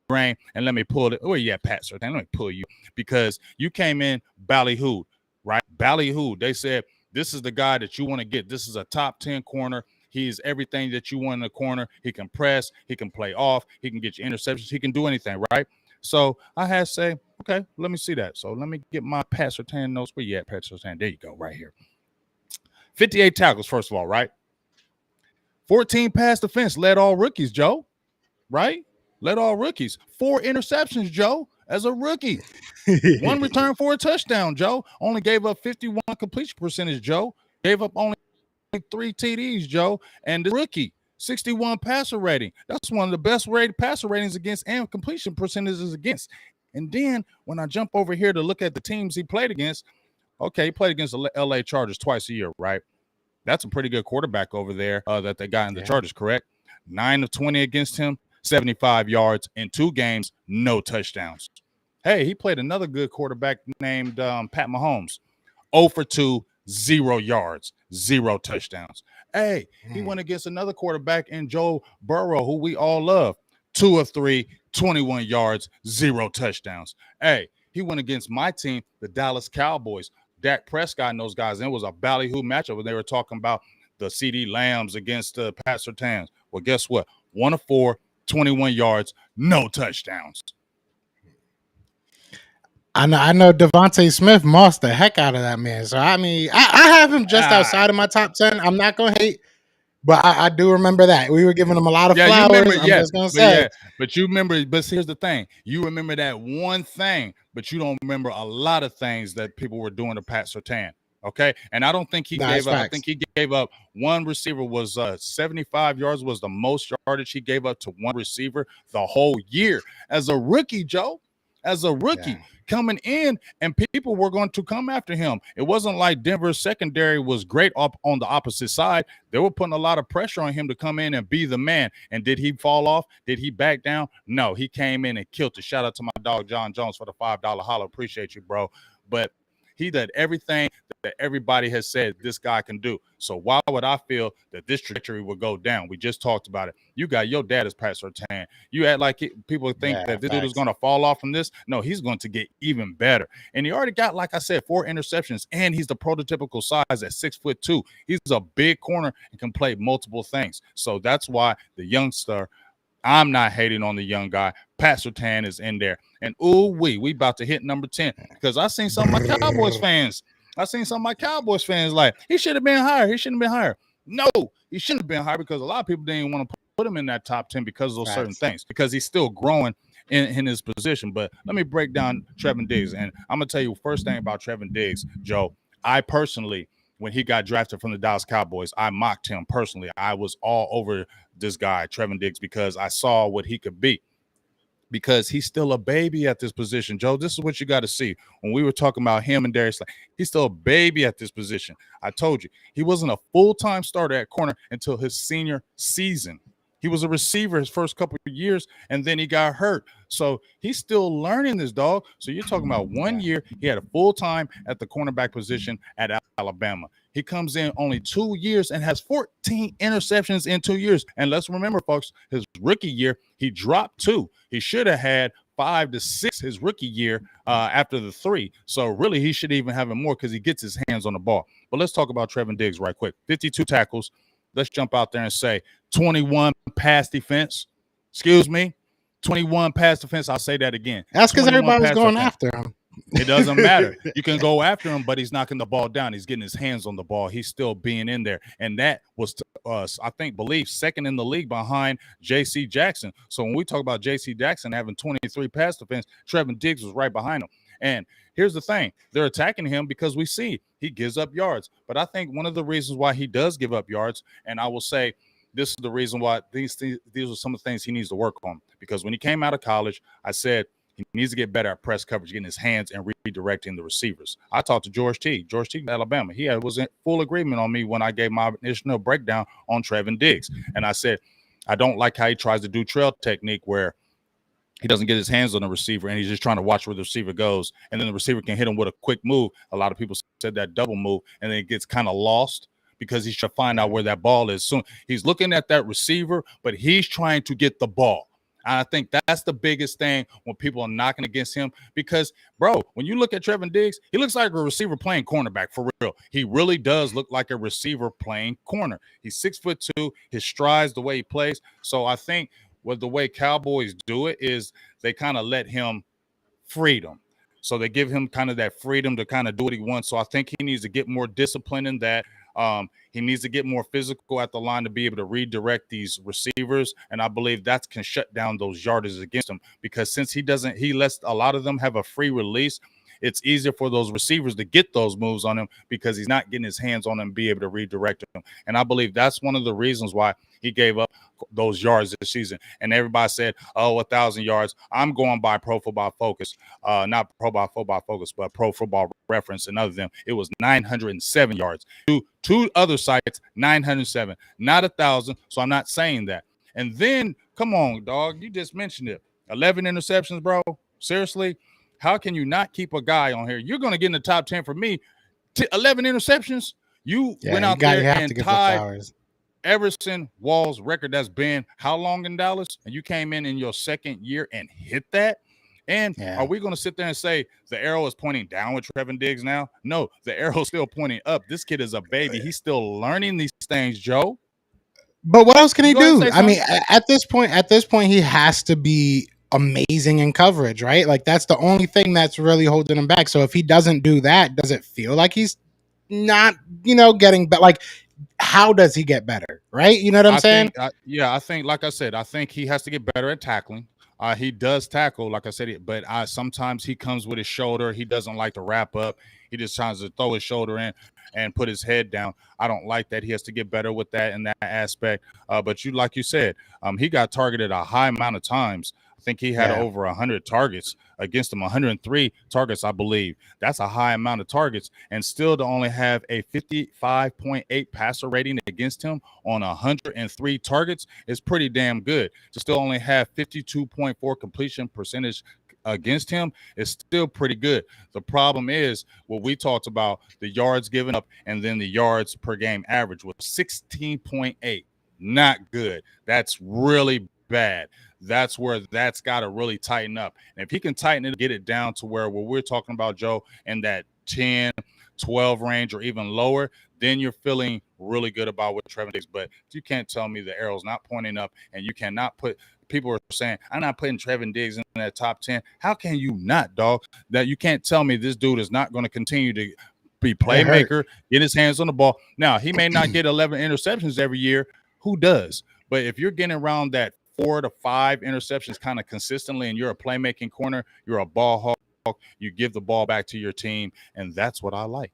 grain, and let me pull it. Where you at, Pat Surtain? Let me pull you, because you came in ballyhooed, right? Ballyhooed. They said, this is the guy that you want to get. This is a top 10 corner. He's everything that you want in the corner. He can press. He can play off. He can get you interceptions. He can do anything, right? So I had to say, okay, let me see that. So let me get my Pat Surtain notes. Where you at, Pat Surtain? There you go, right here. 58 tackles, first of all, right? 14 pass defense, led all rookies, Joe, right? Led all rookies. 4 interceptions, Joe, as a rookie. 1 return for a touchdown, Joe. Only gave up 51 completion percentage, Joe. Gave up only 3 TDs, Joe. And the rookie, 61 passer rating. That's one of the best rated passer ratings against and completion percentages against. And then when I jump over here to look at the teams he played against, okay, he played against the LA Chargers twice a year, right? That's a pretty good quarterback over there that they got in the Chargers, correct? 9 of 20 against him, 75 yards in 2 games, no touchdowns. Hey, he played another good quarterback named Pat Mahomes. 0 for 2, 0 yards, 0 touchdowns. Hey, he went against another quarterback in Joe Burrow, who we all love. 2 of 3, 21 yards, 0 touchdowns. Hey, he went against my team, the Dallas Cowboys. Dak Prescott and those guys. And it was a ballyhoo matchup when they were talking about the CD Lambs against the Pat Surtains. Well, guess what? 1 of 4, 21 yards, no touchdowns. I know Devontae Smith mossed the heck out of that man. So, I mean, I have him just outside of my top 10. I'm not going to hate, but I do remember that. We were giving him a lot of flowers. I'm just going to say. But you remember, but here's the thing. You remember that one thing, but you don't remember a lot of things that people were doing to Pat Surtain. Okay. And I don't think he gave up. I think he gave up one receiver was 75 yards was the most yardage he gave up to one receiver the whole year as a rookie, Joe. As a rookie coming in, and people were going to come after him. It wasn't like Denver's secondary was great up on the opposite side. They were putting a lot of pressure on him to come in and be the man. And did he fall off? Did he back down? No, he came in and killed it. Shout out to my dog, John Jones, for the $5 holler. Appreciate you, bro. But he did everything that everybody has said this guy can do. So why would I feel that this trajectory would go down? We just talked about it. You got your dad as Pat Surtain. You act like people think that this dude is going to fall off from this. No, he's going to get even better. And he already got, like I said, 4 interceptions, and he's the prototypical size at 6'2". He's a big corner and can play multiple things. So that's why the youngster, I'm not hating on the young guy. Pat Surtain is in there. And we about to hit number 10 because I seen some of my Cowboys fans. Like, he should have been higher. He shouldn't have been higher. No, he shouldn't have been higher because a lot of people didn't want to put him in that top 10 because of those certain things, because he's still growing in his position. But let me break down Trevon Diggs. And I'm going to tell you first thing about Trevon Diggs, Joe. I personally, when he got drafted from the Dallas Cowboys, I mocked him personally. I was all over this guy, Trevon Diggs, because I saw what he could be. Because he's still a baby at this position, Joe. This is what you got to see. When we were talking about him and Darius Slay, he's still a baby at this position. I told you, he wasn't a full-time starter at corner until his senior season. He was a receiver his first couple of years, and then he got hurt. So he's still learning this, dog. So you're talking about 1 year. He had a full-time at the cornerback position at Alabama. He comes in only 2 years and has 14 interceptions in 2 years. And let's remember, folks, his rookie year, he dropped 2. He should have had 5 to 6 his rookie year after the 3. So really, he should even have it more because he gets his hands on the ball. But let's talk about Trevon Diggs right quick. 52 tackles. Let's jump out there and say 21 pass defense. Excuse me. 21 pass defense. I'll say that again. That's because everybody was going after him. It doesn't matter. You can go after him, but he's knocking the ball down. He's getting his hands on the ball. He's still being in there. And that was, believe second in the league behind J.C. Jackson. So when we talk about J.C. Jackson having 23 pass defense, Trevon Diggs was right behind him. And here's the thing. They're attacking him because we see he gives up yards. But I think one of the reasons why he does give up yards, and I will say this is the reason why these are some of the things he needs to work on. Because when he came out of college, I said, he needs to get better at press coverage, getting his hands and redirecting the receivers. I talked to George T. Alabama. He was in full agreement on me when I gave my initial breakdown on Trevon Diggs. And I said, I don't like how he tries to do trail technique where he doesn't get his hands on the receiver and he's just trying to watch where the receiver goes. And then the receiver can hit him with a quick move. A lot of people said that double move, and then it gets kind of lost because he should find out where that ball is. So he's looking at that receiver, but he's trying to get the ball. I think that's the biggest thing when people are knocking against him because, bro, when you look at Trevon Diggs, he looks like a receiver playing cornerback for real. He really does look like a receiver playing corner. He's 6'2", his strides, the way he plays. So I think what the way Cowboys do it is they kind of let him freedom. So they give him kind of that freedom to kind of do what he wants. So I think he needs to get more discipline in that. He needs to get more physical at the line to be able to redirect these receivers. And I believe that can shut down those yardages against him because since he lets a lot of them have a free release, it's easier for those receivers to get those moves on him because he's not getting his hands on them and be able to redirect them. And I believe that's one of the reasons why he gave up those yards this season. And everybody said, 1,000 yards. I'm going by Pro Football Focus, not Pro Football Focus, but Pro Football Reference and other than it was 907 yards. Two other sites, 907, not 1,000. So I'm not saying that. And then, come on, dog, you just mentioned it. 11 interceptions, bro. Seriously? How can you not keep a guy on here? You're going to get in the top 10 for me. 11 interceptions. You went out there and tied Everson Wall's record that's been how long in Dallas? And you came in your second year and hit that? And are we going to sit there and say the arrow is pointing down with Trevon Diggs now? No, the arrow's still pointing up. This kid is a baby. He's still learning these things, Joe. But what else can he do? I mean, at this point, he has to be amazing in coverage, right? Like that's the only thing that's really holding him back. So if he doesn't do that, does it feel like he's not, getting better? Like, how does he get better? Right? You know what I'm saying? I think, like I said, I think he has to get better at tackling. He does tackle, like I said, but sometimes he comes with his shoulder. He doesn't like to wrap up. He just tries to throw his shoulder in and put his head down. I don't like that. He has to get better with that in that aspect. But like you said, he got targeted a high amount of times. I think he had over 100 targets against him, 103 targets, I believe. That's a high amount of targets. And still to only have a 55.8 passer rating against him on 103 targets is pretty damn good. To still only have 52.4 completion percentage against him is still pretty good. The problem is what we talked about, the yards given up and then the yards per game average was 16.8. Not good. That's really bad. That's where that's got to really tighten up. And if he can tighten it, get it down to where we're talking about, Joe, in that 10, 12 range or even lower, then you're feeling really good about what Trevon Diggs. But you can't tell me the arrow's not pointing up and you cannot put – people are saying, I'm not putting Trevon Diggs in that top 10. How can you not, dog? That you can't tell me this dude is not going to continue to be playmaker, get his hands on the ball. Now, he may not get 11 interceptions every year. Who does? But if you're getting around that 4 to 5 interceptions kind of consistently and you're a playmaking corner, you're a ball hawk, you give the ball back to your team, and that's what I like.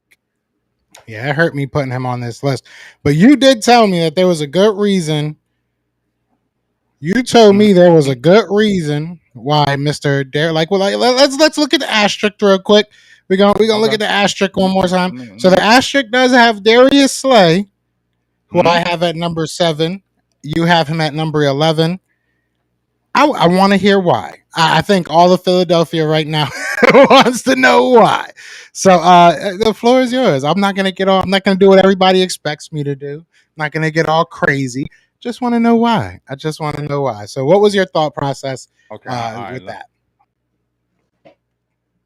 Yeah, it hurt me putting him on this list. But you did tell me that there was a good reason. You told me there was a good reason why Mr. Dare, let's look at the asterisk real quick. We're gonna look at the asterisk one more time. So the asterisk does have Darius Slay, who I have at number 7. You have him at number 11. I want to hear why. I think all of Philadelphia right now wants to know why. So the floor is yours. I'm not gonna get all. I'm not gonna do what everybody expects me to do. I'm not gonna get all crazy. Just want to know why. I just want to know why. So, what was your thought process Okay, all right, with that?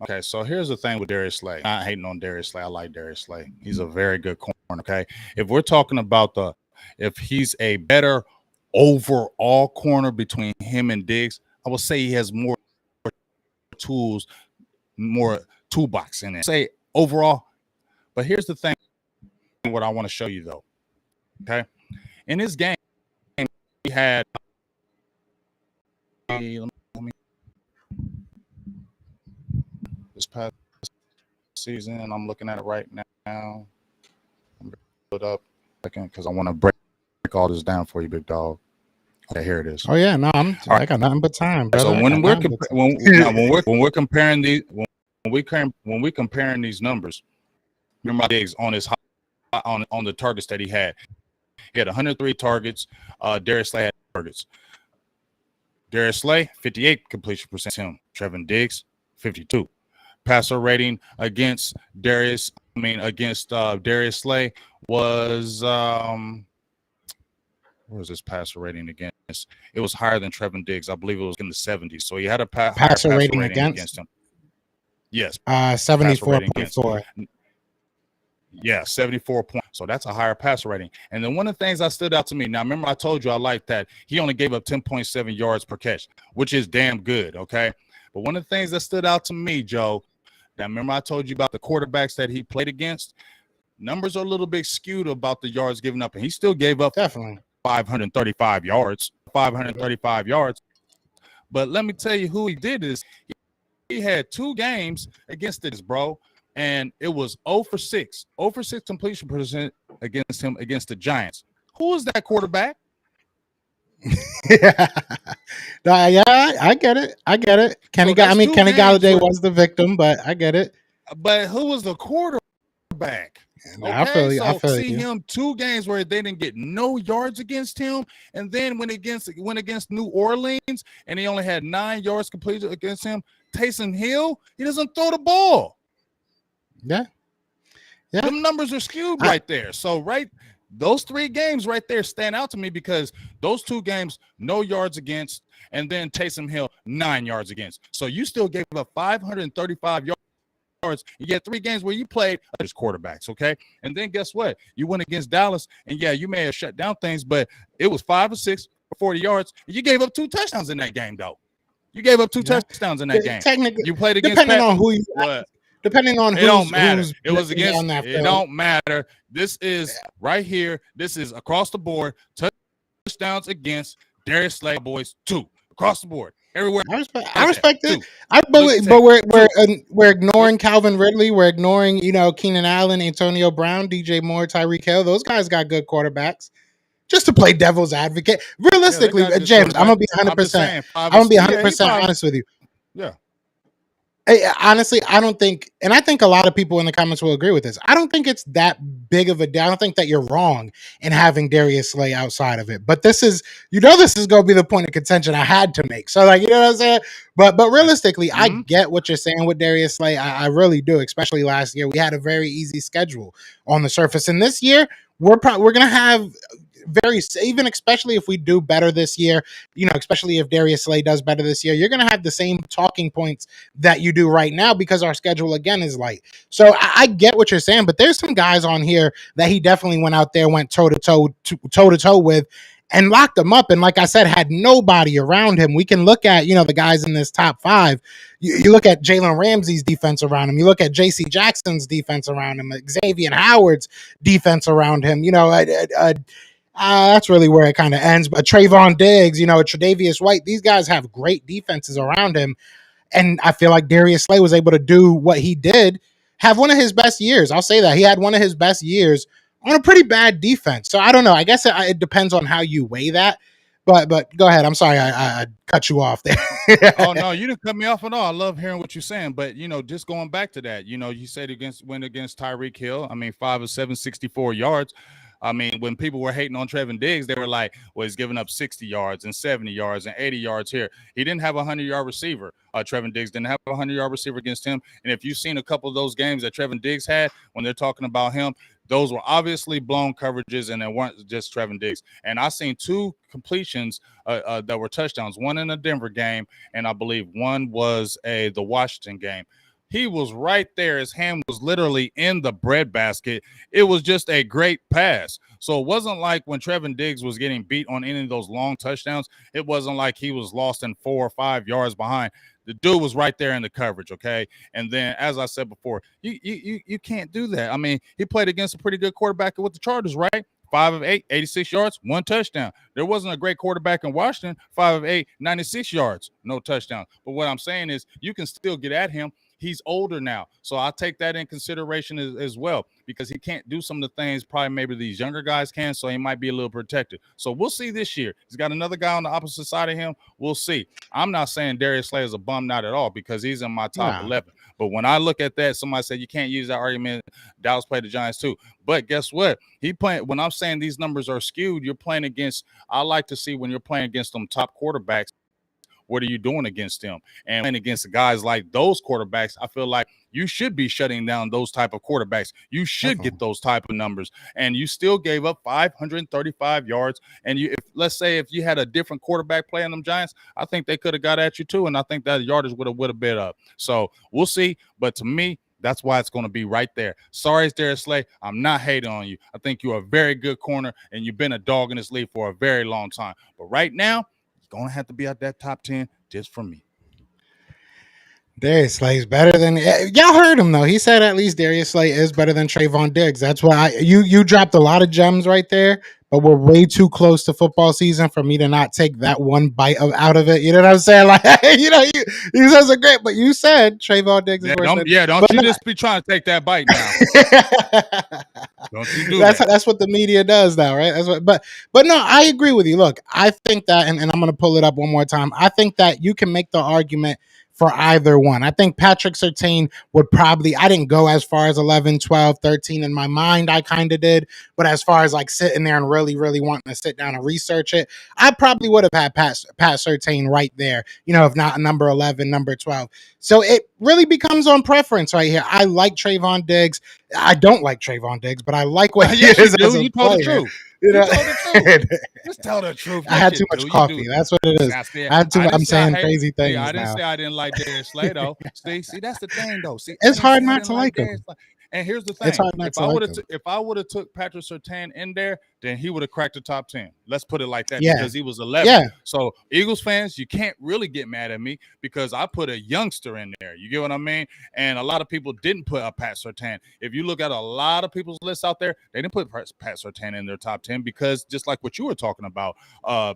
Okay, so here's the thing with Darius Slay. I'm not hating on Darius Slay. I like Darius Slay. He's a very good corner. Okay, if we're talking about if he's a better overall corner between him and Diggs, I will say he has more tools, more toolbox in it. Say overall, but here's the thing. What I want to show you though. Okay, in this game, he had. Let me this past season, and I'm looking at it right now. I'm gonna put it up because I want to break all this down for you, big dog. Okay, here it is. Oh yeah, no, I got nothing but time, brother. So when we're comparing these when we comparing these numbers, remember Diggs on his on the targets that he had. He had 103 targets. Darius Slay had targets. Darius Slay 58 completion percent. Him. Trevon Diggs 52. Passer rating against Darius Slay was what was his passer rating against? It was higher than Trevon Diggs. I believe it was in the 70s. So he had a higher passer rating against him. Yes. 74.4. Yeah, 74 points. So that's a higher passer rating. And then one of the things that stood out to me, now remember I told you I like that he only gave up 10.7 yards per catch, which is damn good, okay? But one of the things that stood out to me, Joe, now remember I told you about the quarterbacks that he played against? Numbers are a little bit skewed about the yards given up, and he still gave up definitely 535 yards. But let me tell you who he did is he had 2 games against this, bro. And it was 0 for 6 completion percent against him against the Giants. Who is that quarterback? Yeah, I get it. Kenny Galladay was the victim, but I get it. But who was the quarterback? Okay, I feel you. I feel you. Him 2 games where they didn't get no yards against him, and then went against New Orleans, and he only had 9 yards completed against him. Taysom Hill, he doesn't throw the ball. Yeah. Them numbers are skewed right there. So those 3 games right there stand out to me because those 2 games, no yards against, and then Taysom Hill, 9 yards against. So you still gave up 535 yards. You get 3 games where you played as quarterbacks, okay? And then guess what? You went against Dallas, and yeah, you may have shut down things, but it was 5 or 6 for 40 yards. You gave up 2 touchdowns in that game, though. You gave up 2 touchdowns in that game. Technically, you played against depending on who you. Depending on it don't matter. It was against on that. It don't matter. This is right here. This is across the board. Touchdowns against Darius Slay boys 2 across the board everywhere. I respect it. But we're ignoring Calvin Ridley. We're ignoring Keenan Allen, Antonio Brown, DJ Moore, Tyreek Hill. Those guys got good quarterbacks. Just to play devil's advocate, realistically, James, I'm gonna be 100%. I'm gonna be 100% honest with you. Yeah. Honestly, I don't think, and I think a lot of people in the comments will agree with this. I don't think it's that big of a deal. I don't think that you're wrong in having Darius Slay outside of it. But this is going to be the point of contention I had to make. So, what I'm saying? But realistically, I get what you're saying with Darius Slay. I really do, especially last year. We had a very easy schedule on the surface. And this year, we're going to have especially if we do better this year, especially if Darius Slay does better this year, you're going to have the same talking points that you do right now because our schedule again is light. So I get what you're saying, but there's some guys on here that he definitely went out there, went toe to toe with and locked them up. And like I said, had nobody around him. We can look at, the guys in this top 5. You look at Jalen Ramsey's defense around him. You look at J.C. Jackson's defense around him, Xavien Howard's defense around him, that's really where it kind of ends. But Trevon Diggs, Tredavius White, these guys have great defenses around him. And I feel like Darius Slay was able to do what he did, have one of his best years. I'll say that. He had one of his best years on a pretty bad defense. So I don't know. I guess it depends on how you weigh that. But go ahead. I'm sorry I cut you off there. Oh, no, you didn't cut me off at all. I love hearing what you're saying. But, just going back to that, you said went against Tyreek Hill. I mean, 5 of 7, 64 yards. I mean, when people were hating on Trevon Diggs, they were like, well, he's giving up 60 yards and 70 yards and 80 yards here. He didn't have a 100-yard receiver. Trevon Diggs didn't have a 100-yard receiver against him. And if you've seen a couple of those games that Trevon Diggs had, when they're talking about him, those were obviously blown coverages, and they weren't just Trevon Diggs. And I seen 2 completions that were touchdowns, one in the Denver game, and I believe one was the Washington game. He was right there. His hand was literally in the breadbasket. It was just a great pass. So it wasn't like when Trevon Diggs was getting beat on any of those long touchdowns, it wasn't like he was lost in 4 or 5 yards behind. The dude was right there in the coverage, okay? And then, as I said before, you can't do that. I mean, he played against a pretty good quarterback with the Chargers, right? 5 of 8, 86 yards, 1 touchdown. There wasn't a great quarterback in Washington, 5 of 8, 96 yards, no touchdown. But what I'm saying is you can still get at him. He's older now, so I'll take that in consideration as well, because he can't do some of the things probably maybe these younger guys can, so he might be a little protected. So we'll see this year. He's got another guy on the opposite side of him. We'll see. I'm not saying Darius Slay is a bum, not at all, because he's in my top 11. But when I look at that, somebody said you can't use that argument. Dallas played the Giants too. But guess what? When I'm saying these numbers are skewed, you're playing against, I like to see when you're playing against them top quarterbacks, what are you doing against them? And playing against guys like those quarterbacks, I feel like you should be shutting down those type of quarterbacks. You should get those type of numbers. And you still gave up 535 yards. And let's say if you had a different quarterback playing them Giants, I think they could have got at you too. And I think that yardage would have been up. So we'll see. But to me, that's why it's going to be right there. Sorry, it's Darius Slay. I'm not hating on you. I think you're a very good corner, and you've been a dog in this league for a very long time. But right now, going to have to be at that top 10 just for me. Darius Slay is better than y'all heard him though. He said at least Darius Slay is better than Trevon Diggs. That's why you dropped a lot of gems right there, but we're way too close to football season for me to not take that one bite out of it. You know what I'm saying? Like, you said a great, but you said Trevon Diggs is worse. Don't you just be trying to take that bite now. Don't you do that. That's what the media does now, right? But no, I agree with you. Look, I think that, and I'm going to pull it up one more time. I think that you can make the argument for either one. I think Patrick Surtain would probably, I didn't go as far as 11, 12, 13 in my mind. I kind of did. But as far as like sitting there and really, really wanting to sit down and research it, I probably would have had Pat Surtain right there, if not number 11, number 12. So it really becomes on preference right here. I like Trevon Diggs. I don't like Trevon Diggs, but I like what he is as a player. Told the truth. Just tell the truth. I had too much coffee. That's what it is. I'm saying crazy things. I didn't say I didn't like Darius Slay though. See, that's the thing though. See, it's hard not to like him. And here's the thing: if I would have took Patrick Surtain in there, then he would have cracked the top 10. Let's put it like that, because he was 11. Yeah. So Eagles fans, you can't really get mad at me because I put a youngster in there. You get what I mean? And a lot of people didn't put a Pat Surtain. If you look at a lot of people's lists out there, they didn't put Pat Surtain in their top 10 because just like what you were talking about,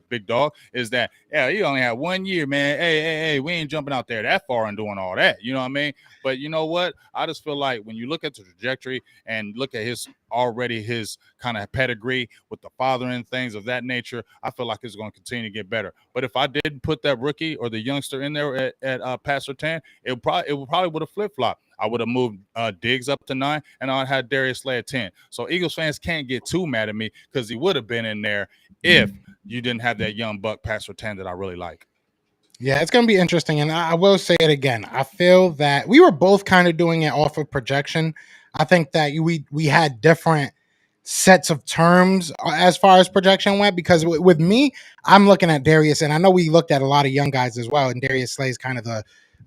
Big Dog, is that you only had 1 year, man. Hey, we ain't jumping out there that far and doing all that. You know what I mean? But you know what? I just feel like when you look at the trajectory and look at his kind of pedigree with the father and things of that nature, I feel like it's going to continue to get better. But if I didn't put that rookie or the youngster in there at Pat Surtain, it probably would have flip-flopped. I would have moved Diggs up to 9, and I had Darius Slay at 10. So Eagles fans can't get too mad at me because he would have been in there if you didn't have that young buck Pat Surtain that I really like. Yeah, it's going to be interesting, and I will say it again. I feel that we were both kind of doing it off of projection. I think that we had different sets of terms as far as projection went, because with me, I'm looking at Darius, and I know we looked at a lot of young guys as well, and Darius Slay is kind of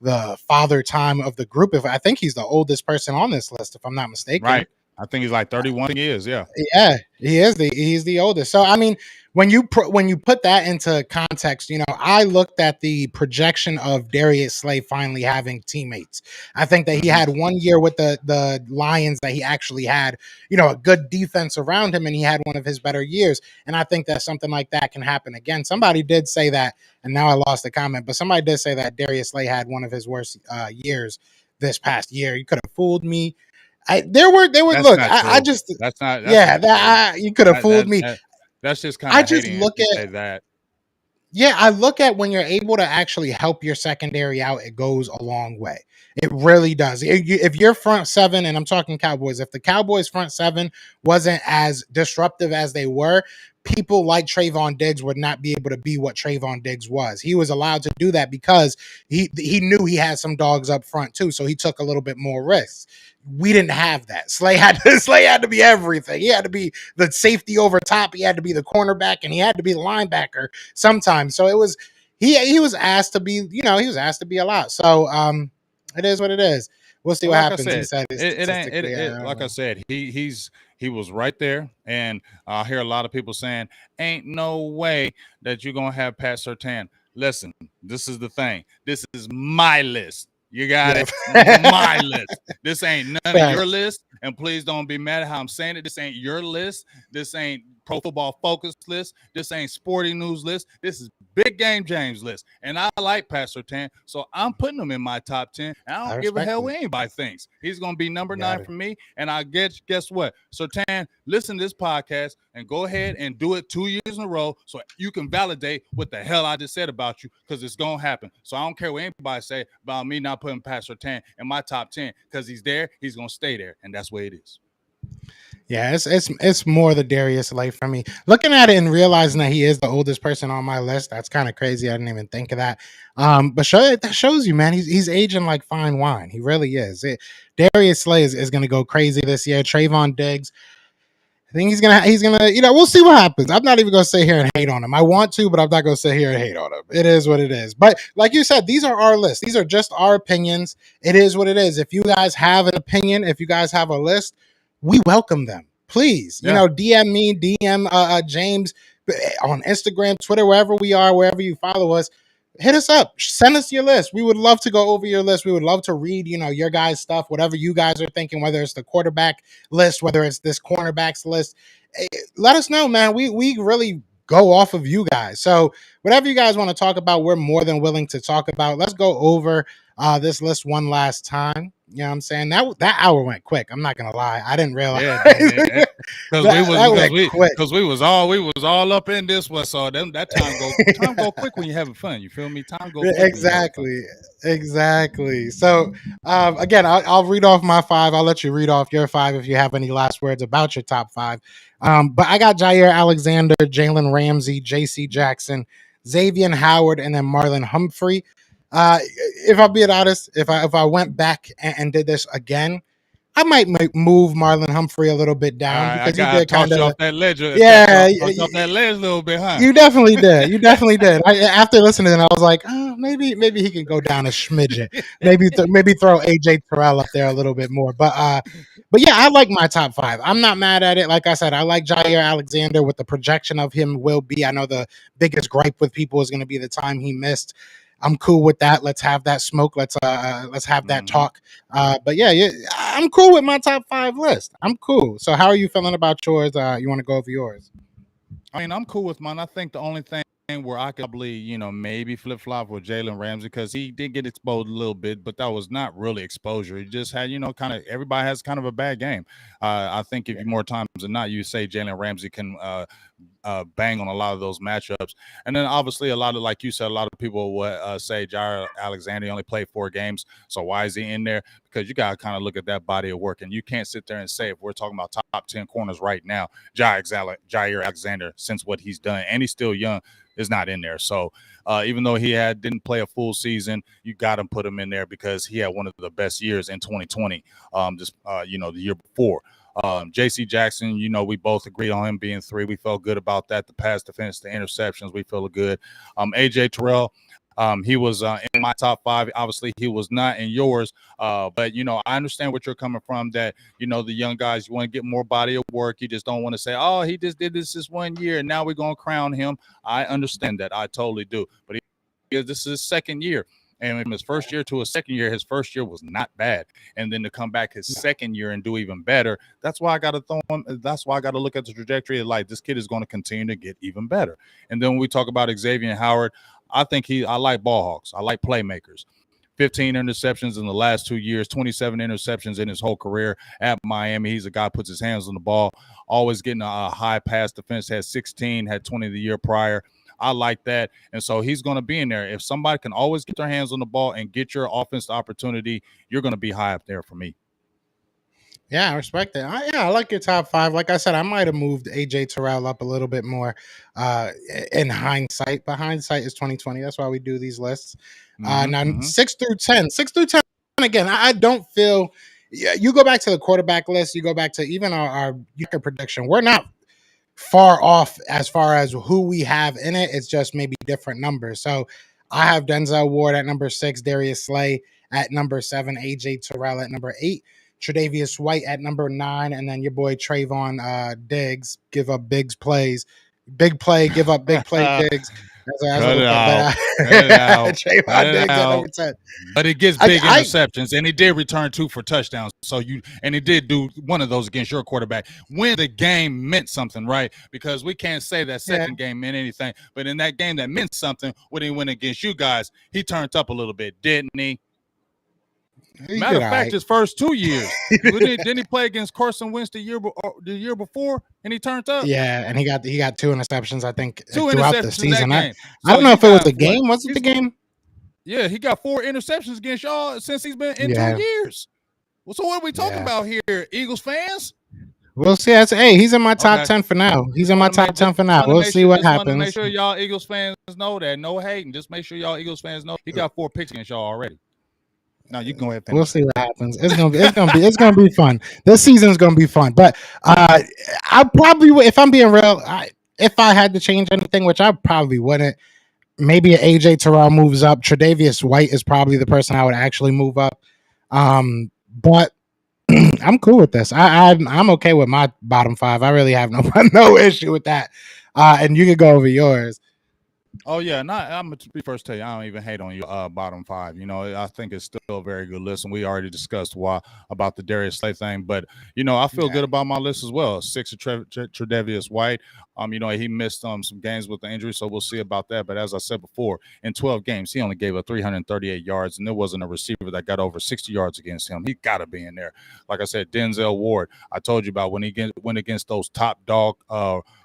the father time of the group. I think he's the oldest person on this list, if I'm not mistaken. Right. I think he's like 31 years. Yeah. Yeah, he's the oldest. So I mean, when you put that into context, I looked at the projection of Darius Slay finally having teammates. I think that he had 1 year with the Lions that he actually had, a good defense around him, and he had one of his better years. And I think that something like that can happen again. Somebody did say that, and now I lost the comment, but somebody did say that Darius Slay had one of his worst years this past year. You could have fooled me. There were look. I just that's not. You could have fooled me. That's just kind of. I just look at that. Yeah, I look at when you're able to actually help your secondary out, it goes a long way. It really does. If your front seven, and I'm talking Cowboys, if the Cowboys front seven wasn't as disruptive as they were, people like Trevon Diggs would not be able to be what Trevon Diggs was. He was allowed to do that because he knew he had some dogs up front too, so he took a little bit more risks. We didn't have that. Slay had to be everything. He had to be the safety over top. He had to be the cornerback, and he had to be the linebacker sometimes. So it was he was asked to be, he was asked to be a lot. So it is what it is. We'll see Well, what like I happens. He said, said it ain't statistically. like I said, he was right there, and I hear a lot of people saying, "Ain't no way that you're gonna have Pat Surtain." Listen, this is the thing. This is my list. You got Yeah. it, my list. This ain't none of your Facts. list, and please don't be mad at how I'm saying it. This ain't your list. This ain't Pro Football Focus list. This ain't Sporting News list. This is Big Game James list. And I like Pat Surtain, so I'm putting him in my top 10. And I I don't give a respect hell it. what anybody thinks. He's going to be number Got 9 it. for me. And I guess what? Surtain, listen to this podcast and go ahead and do it 2 years in a row so you can validate what the hell I just said about you, because it's going to happen. So I don't care what anybody say about me not putting Pat Surtain in my top 10, because he's there. He's going to stay there. And that's where it is. Yeah, it's more the Darius Slay for me. Looking at it and realizing that he is the oldest person on my list, that's kind of crazy. I didn't even think of that. But that shows you, man, he's aging like fine wine. He really is. Darius Slay is going to go crazy this year. Trevon Diggs, I think he's gonna, we'll see what happens. I'm not even gonna sit here and hate on him. I want to, but I'm not gonna sit here and hate on him. It is what it is. But like you said, these are our lists. These are just our opinions. It is what it is. If you guys have an opinion, if you guys have a list, we welcome them. Please, DM me, DM James on Instagram, Twitter, wherever we are, wherever you follow us. Hit us up. Send us your list. We would love to go over your list. We would love to read, your guys' stuff, whatever you guys are thinking, whether it's the quarterback list, whether it's this cornerbacks list. Let us know, man. We really go off of you guys. So whatever you guys want to talk about, we're more than willing to talk about. Let's go over this list one last time. You know what I'm saying? That hour went quick. I'm not gonna lie. I didn't realize. Yeah, because we was all up in this one. So that time go quick when you're having fun. You feel me? Time go quick. Exactly. So again, I'll read off my 5. I'll let you read off your 5 if you have any last words about your top 5. But I got Jair Alexander, Jalen Ramsey, J.C. Jackson, Xavien Howard, and then Marlon Humphrey. If I'm being honest, if I went back and did this again, I might move Marlon Humphrey a little bit down because he did kind of off that ledge. Yeah, Off that ledge a little bit, huh? You definitely did. You definitely did. After listening, I was like, oh, maybe he can go down a smidgen. Maybe throw AJ Terrell up there a little bit more. But yeah, I like my top 5. I'm not mad at it. Like I said, I like Jair Alexander with the projection of him will be. I know the biggest gripe with people is going to be the time he missed. I'm cool with that. Let's have that smoke. Let's have that talk. But yeah, I'm cool with my top 5 list. I'm cool. So how are you feeling about yours? You want to go over yours? I mean, I'm cool with mine. I think the only thing where I could probably, maybe flip flop with Jalen Ramsey, because he did get exposed a little bit, but that was not really exposure. He just had, kind of everybody has kind of a bad game. I think if you more times than not, you say Jalen Ramsey can bang on a lot of those matchups. And then obviously a lot of, like you said, a lot of people would say Jair Alexander only played 4 games. So why is he in there? Because you got to kind of look at that body of work, and you can't sit there and say, if we're talking about top 10 corners right now, Jair Alexander, since what he's done, and he's still young, is not in there. So even though he didn't play a full season, you got to put him in there because he had one of the best years in 2020, the year before. J.C. Jackson, we both agreed on him being 3. We felt good about that. The pass defense, the interceptions, we feel good. AJ Terrell, he was in my top 5. Obviously, he was not in yours. But, I understand what you're coming from, that, the young guys, you want to get more body of work. You just don't want to say, oh, he just did this 1 year, and now we're going to crown him. I understand that. I totally do. But this is his second year. And from his first year to his second year, his first year was not bad. And then to come back his second year and do even better, that's why I got to throw him. That's why I got to look at the trajectory of, like, this kid is going to continue to get even better. And then when we talk about Xavien Howard, I think I like ball hawks. I like playmakers. 15 interceptions in the last 2 years, 27 interceptions in his whole career at Miami. He's a guy who puts his hands on the ball, always getting a high pass defense, had 16, had 20 the year prior. I like that. And so he's going to be in there. If somebody can always get their hands on the ball and get your offense the opportunity, you're going to be high up there for me. Yeah, I respect it. I like your top five. Like I said, I might have moved AJ Terrell up a little bit more uh, in hindsight, but hindsight is 2020. That's why we do these lists. Now, 6 through 10. 6 through 10, again, I don't feel. Yeah, you go back to the quarterback list, you go back to even our prediction. We're not far off as far as who we have in it. It's just maybe different numbers. So I have Denzel Ward at number 6, Darius Slay at number 7, AJ Terrell at number 8, Tredavius White at number 9, and then your boy Trevon Diggs, give up Diggs plays. Big play, give up big play Diggs. Cut it out. Trevon Diggs at number 10. But it gets big interceptions, and he did return 2 for touchdowns. So he did do one of those against your quarterback when the game meant something, right? Because we can't say that second game meant anything, but in that game that meant something when he went against you guys, he turned up a little bit, didn't he? Matter of fact, his first 2 years, didn't he play against Carson Wentz the year before, and he turned up? Yeah, and he got 2 interceptions, I think, 2 throughout interceptions the season. I don't know if it was the game. Was it the game? Yeah, he got 4 interceptions against y'all since he's been in 2 years. Well, so what are we talking about here, Eagles fans? We'll see. Hey, he's in my top 10 for now. He's in my top 10 for now. We'll see what happens. Make sure y'all Eagles fans know that. No hating. Just make sure y'all Eagles fans know he got 4 picks against y'all already. Now you can go ahead. We'll see what happens. It's gonna be fun. This season's gonna be fun. But I probably would, if I'm being real, if I had to change anything, which I probably wouldn't. Maybe an AJ Terrell moves up. Tredavius White is probably the person I would actually move up. But I'm cool with this. I'm okay with my bottom 5. I really have no issue with that. And you could go over yours. Oh yeah, I'm gonna be first tell you, I don't even hate on you bottom 5. You know, I think it's still a very good list, and we already discussed about the Darius Slay thing. But you know, I feel good about my list as well. 6 of Tredavius White. You know, he missed some games with the injury, so we'll see about that. But as I said before, in 12 games, he only gave up 338 yards, and there wasn't a receiver that got over 60 yards against him. He got to be in there. Like I said, Denzel Ward. I told you about when he went against those top dog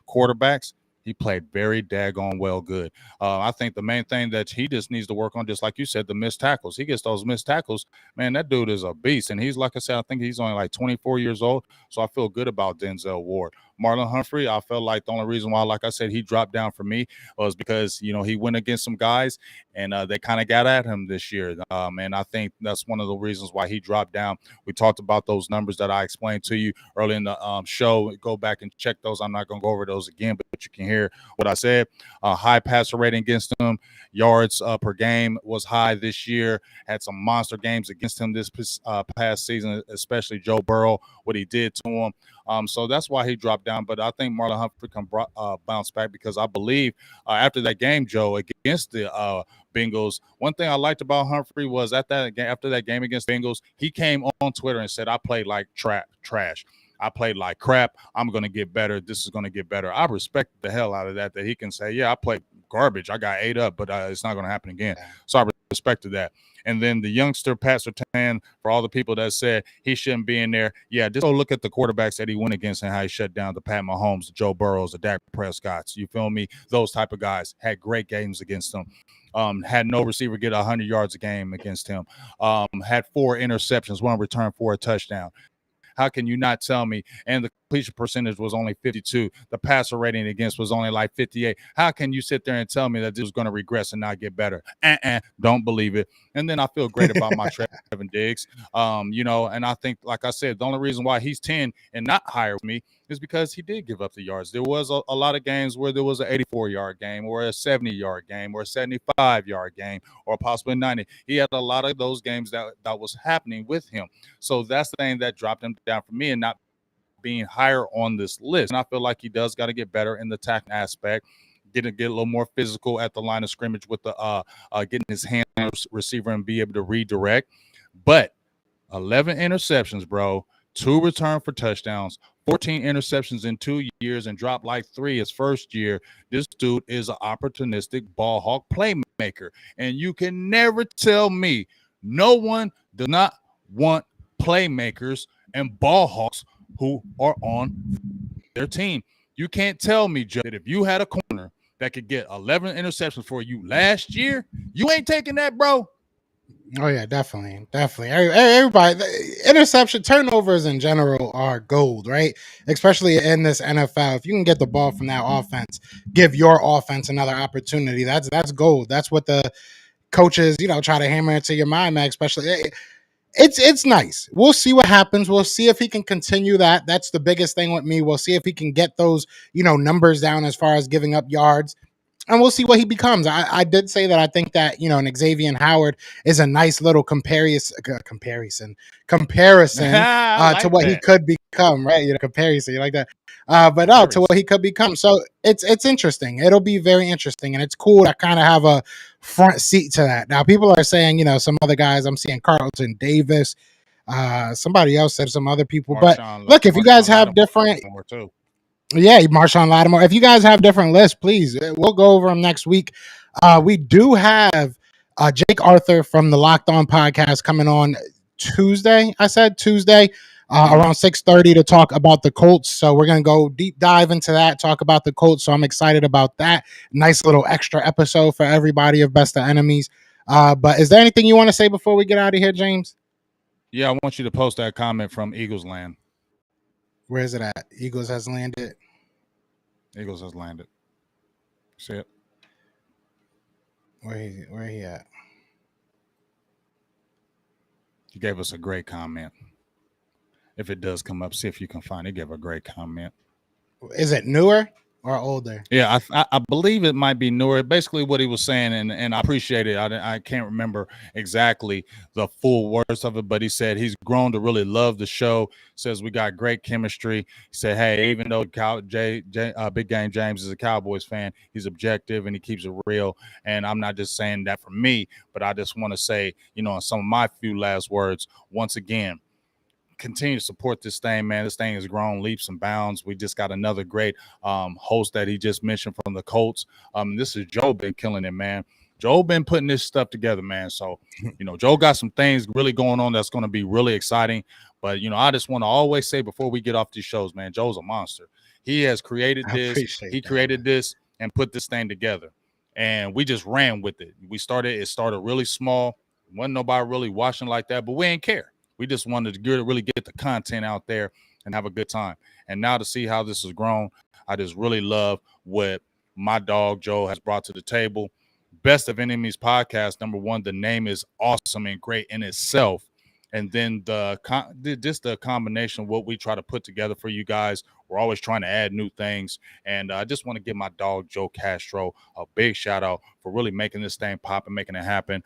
quarterbacks. He played very daggone well good. I think the main thing that he just needs to work on, just like you said, the missed tackles. He gets those missed tackles. Man, that dude is a beast. And he's, like I said, I think he's only like 24 years old. So I feel good about Denzel Ward. Marlon Humphrey, I felt like the only reason why, like I said, he dropped down for me was because, you know, he went against some guys and they kind of got at him this year. And I think that's one of the reasons why he dropped down. We talked about those numbers that I explained to you early in the show. Go back and check those. I'm not going to go over those again, but you can hear what I said. High passer rating against him. Yards per game was high this year. Had some monster games against him this past season, especially Joe Burrow, what he did to him. So that's why he dropped down. But I think Marlon Humphrey can bounce back because I believe after that game, Joe, against the Bengals, one thing I liked about Humphrey was after that game against Bengals, he came on Twitter and said, I played like trash. I played like crap. I'm going to get better. This is going to get better. I respect the hell out of that he can say, yeah, I played garbage. I got ate up, but it's not going to happen again. So I respected that. And then the youngster, Pat Surtain, for all the people that said he shouldn't be in there, yeah, just go look at the quarterbacks that he went against and how he shut down the Pat Mahomes, the Joe Burrows, the Dak Prescotts. You feel me? Those type of guys had great games against them. Had no receiver get 100 yards a game against him. Had 4 interceptions, one return for a touchdown. How can you not tell me? And the completion percentage was only 52. The passer rating against was only like 58. How can you sit there and tell me that this is going to regress and not get better? Don't believe it. And then I feel great about my Trevon Diggs. You know, and I think, like I said, the only reason why he's 10 and not higher with me is because he did give up the yards. There was a lot of games where there was an 84-yard game or a 70-yard game or a 75-yard game or possibly 90. He had a lot of those games that was happening with him. So that's the thing that dropped him down for me and not being higher on this list. And I feel like he does got to get better in the tackling aspect, get a little more physical at the line of scrimmage with the getting his hand on the receiver and be able to redirect. But 11 interceptions, bro, 2 return for touchdowns, 14 interceptions in 2 years and dropped like 3 his first year. This dude is an opportunistic ball hawk playmaker. And you can never tell me no one does not want playmakers and ball hawks who are on their team. You can't tell me, Joe, that if you had a corner that could get 11 interceptions for you last year, you ain't taking that, bro. Oh yeah, definitely. Everybody, interception turnovers in general are gold, right? Especially in this NFL. If you can get the ball from that offense, give your offense another opportunity. That's gold. That's what the coaches, try to hammer into your mind, man. Especially, it's nice. We'll see what happens. We'll see if he can continue that. That's the biggest thing with me. We'll see if he can get those, numbers down as far as giving up yards, and we'll see what he becomes. I did say that I think that an Xavien Howard is a nice little comparison I to like what he that. could become, right? Comparison, you like that? But no, to what he could become. So it's interesting. It'll be very interesting, and it's cool to kind of have a front seat to that. Now, people are saying, some other guys. I'm seeing Carlton Davis. Somebody else said some other people, but look, if you guys have different. Too. Yeah, Marshawn Lattimore. If you guys have different lists, please, we'll go over them next week. We do have Jake Arthur from the Locked On podcast coming on Tuesday. I said Tuesday around 6:30 to talk about the Colts. So we're going to go deep dive into that, talk about the Colts. So I'm excited about that. Nice little extra episode for everybody of Best of Enemies. But is there anything you want to say before we get out of here, James? Yeah, I want you to post that comment from Eagles Land. Where is it at? Eagles has landed. Eagles has landed. See it? Where he at? He gave us a great comment. If it does come up, see if you can find it. He gave a great comment. Is it newer or older? Yeah, I believe it might be newer. Basically, what he was saying, and I appreciate it. I can't remember exactly the full words of it, but he said he's grown to really love the show. Says we got great chemistry. He said, hey, even though Big Game James is a Cowboys fan, he's objective and he keeps it real. And I'm not just saying that for me, but I just want to say, in some of my few last words, once again, continue to support this thing, man. This thing has grown leaps and bounds. We just got another great host that he just mentioned from the Colts. This is Joe been killing it, man. Joe been putting this stuff together, man. So, Joe got some things really going on that's going to be really exciting. But, I just want to always say before we get off these shows, man, Joe's a monster. He has created this. He created this and put this thing together. And we just ran with it. It started really small. Wasn't nobody really watching like that, but we ain't care. We just wanted to really get the content out there and have a good time. And now to see how this has grown, I just really love what my dog Joe has brought to the table. Best of Enemies podcast, number one, the name is awesome and great in itself. And then just the combination of what we try to put together for you guys. We're always trying to add new things. And I just want to give my dog, Joe Castro, a big shout out for really making this thing pop and making it happen.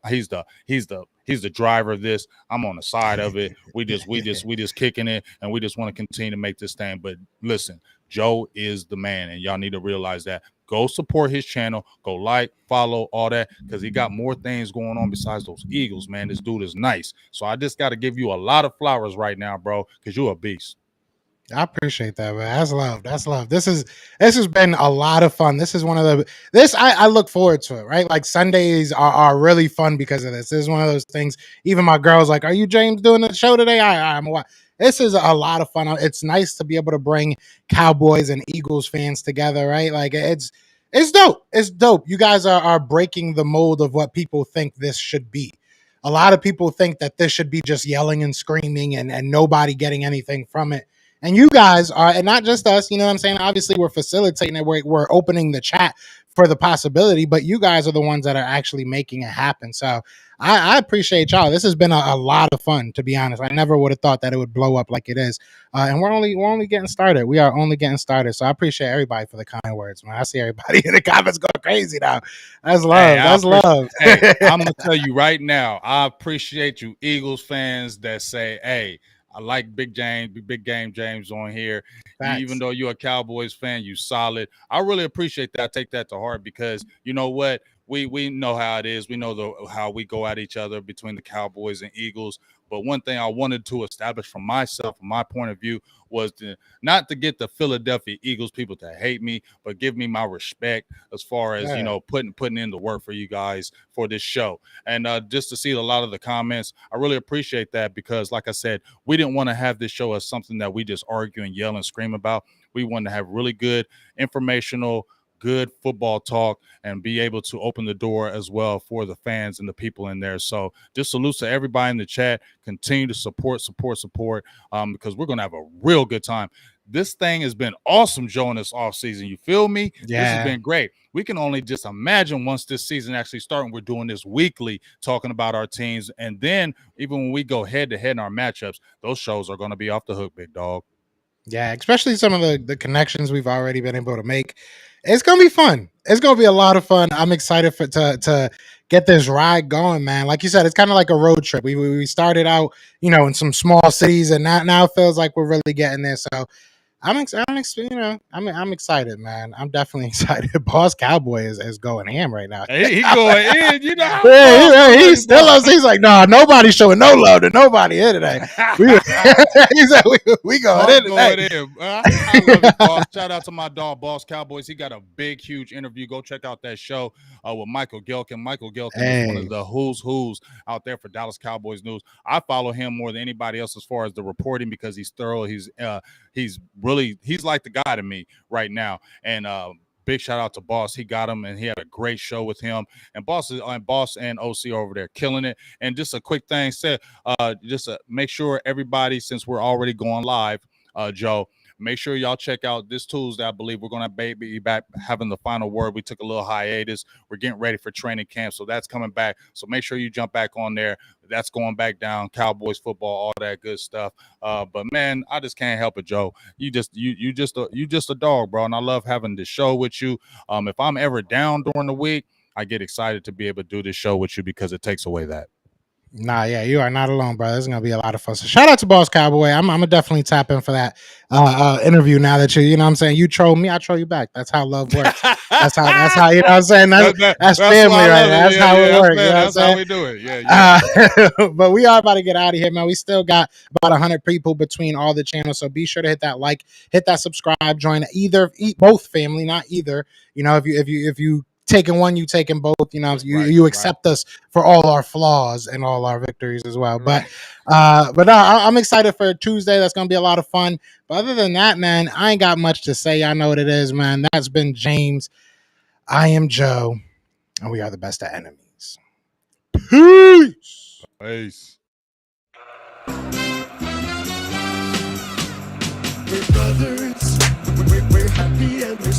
He's the driver of this. I'm on the side of it. We just kicking it, and we just want to continue to make this thing. But listen, Joe is the man, and y'all need to realize that. Go support his channel. Go like, follow, all that, because he got more things going on besides those Eagles, man. This dude is nice. So I just got to give you a lot of flowers right now, bro, because you're a beast. I appreciate that, man. That's love. That's love. This has been a lot of fun. This is one of I look forward to it, right? Like Sundays are really fun because of this. This is one of those things. Even my girl's like, "Are you James doing the show today?" I'm. This is a lot of fun. It's nice to be able to bring Cowboys and Eagles fans together, right? Like it's dope. It's dope. You guys are breaking the mold of what people think this should be. A lot of people think that this should be just yelling and screaming and nobody getting anything from it. And you guys are, and not just us, you know what I'm saying? Obviously, we're facilitating it. We're opening the chat for the possibility, but you guys are the ones that are actually making it happen. So I appreciate y'all. This has been a lot of fun, to be honest. I never would have thought that it would blow up like it is. And we're only getting started. We are only getting started. So I appreciate everybody for the kind words, man. I see everybody in the comments going crazy now. That's love. That's love. Hey, I'm going to tell you right now, I appreciate you Eagles fans that say, hey, I like Big Game James on here. Facts. Even though you're a Cowboys fan, you solid. I really appreciate that. I take that to heart because you know what? We know how it is. We know how we go at each other between the Cowboys and Eagles. But one thing I wanted to establish from myself, from my point of view, was not to get the Philadelphia Eagles people to hate me, but give me my respect as far as, putting in the work for you guys for this show. And just to see a lot of the comments, I really appreciate that because, like I said, we didn't want to have this show as something that we just argue and yell and scream about. We wanted to have really good, informational, good football talk and be able to open the door as well for the fans and the people in there. So just salutes to everybody in the chat. Continue to support, because we're going to have a real good time. This thing has been awesome, Joe, in this offseason. You feel me? Yeah. This has been great. We can only just imagine once this season actually starts, and we're doing this weekly, talking about our teams. And then even when we go head-to-head in our matchups, those shows are going to be off the hook, big dog. Yeah, especially some of the connections we've already been able to make. It's going to be fun. It's going to be a lot of fun. I'm excited to get this ride going, man. Like you said, it's kind of like a road trip. We started out, in some small cities, and now it feels like we're really getting there. So I'm excited, man. I'm definitely excited. Boss Cowboy is going ham right now. He going in, He's still up. He's like, no, nobody's showing no love to nobody here today. He's like, we going in today. I love it, boss. Shout out to my dog, Boss Cowboys. He got a big, huge interview. Go check out that show with Michael Gilkin. Michaal Gilkin is one of the who's out there for Dallas Cowboys news. I follow him more than anybody else as far as the reporting because he's thorough. He's like the guy to me right now. And big shout out to Boss. He got him, and he had a great show with him. And Boss and OC over there killing it. And just a quick thing said, make sure everybody, since we're already going live, Joe, make sure y'all check out this Tuesday. I believe we're going to be back having the final word. We took a little hiatus. We're getting ready for training camp, so that's coming back. So make sure you jump back on there. That's going back down. Cowboys football, all that good stuff. But man, I just can't help it, Joe. You just a dog, bro. And I love having this show with you. If I'm ever down during the week, I get excited to be able to do this show with you because it takes away that. Nah, yeah, you are not alone, brother. It's gonna be a lot of fun. So shout out to Boss Cowboy. I'm gonna definitely tap in for that interview now that you know what I'm saying, you troll me, I troll you back. That's how love works. That's how you know what I'm saying. That's family, right? That's how it works. That's how we do it. Yeah. But we are about to get out of here, man. We still got about 100 people between all the channels, so be sure to hit that like, hit that subscribe, join both family, not either. If you taking one, you taking both. You accept us for all our flaws and all our victories as well. Right. But no, I'm excited for Tuesday. That's gonna be a lot of fun. But other than that, man, I ain't got much to say. I know what it is, man. That's been James. I am Joe, and we are the best of enemies. Peace. We're brothers. We're happy and we're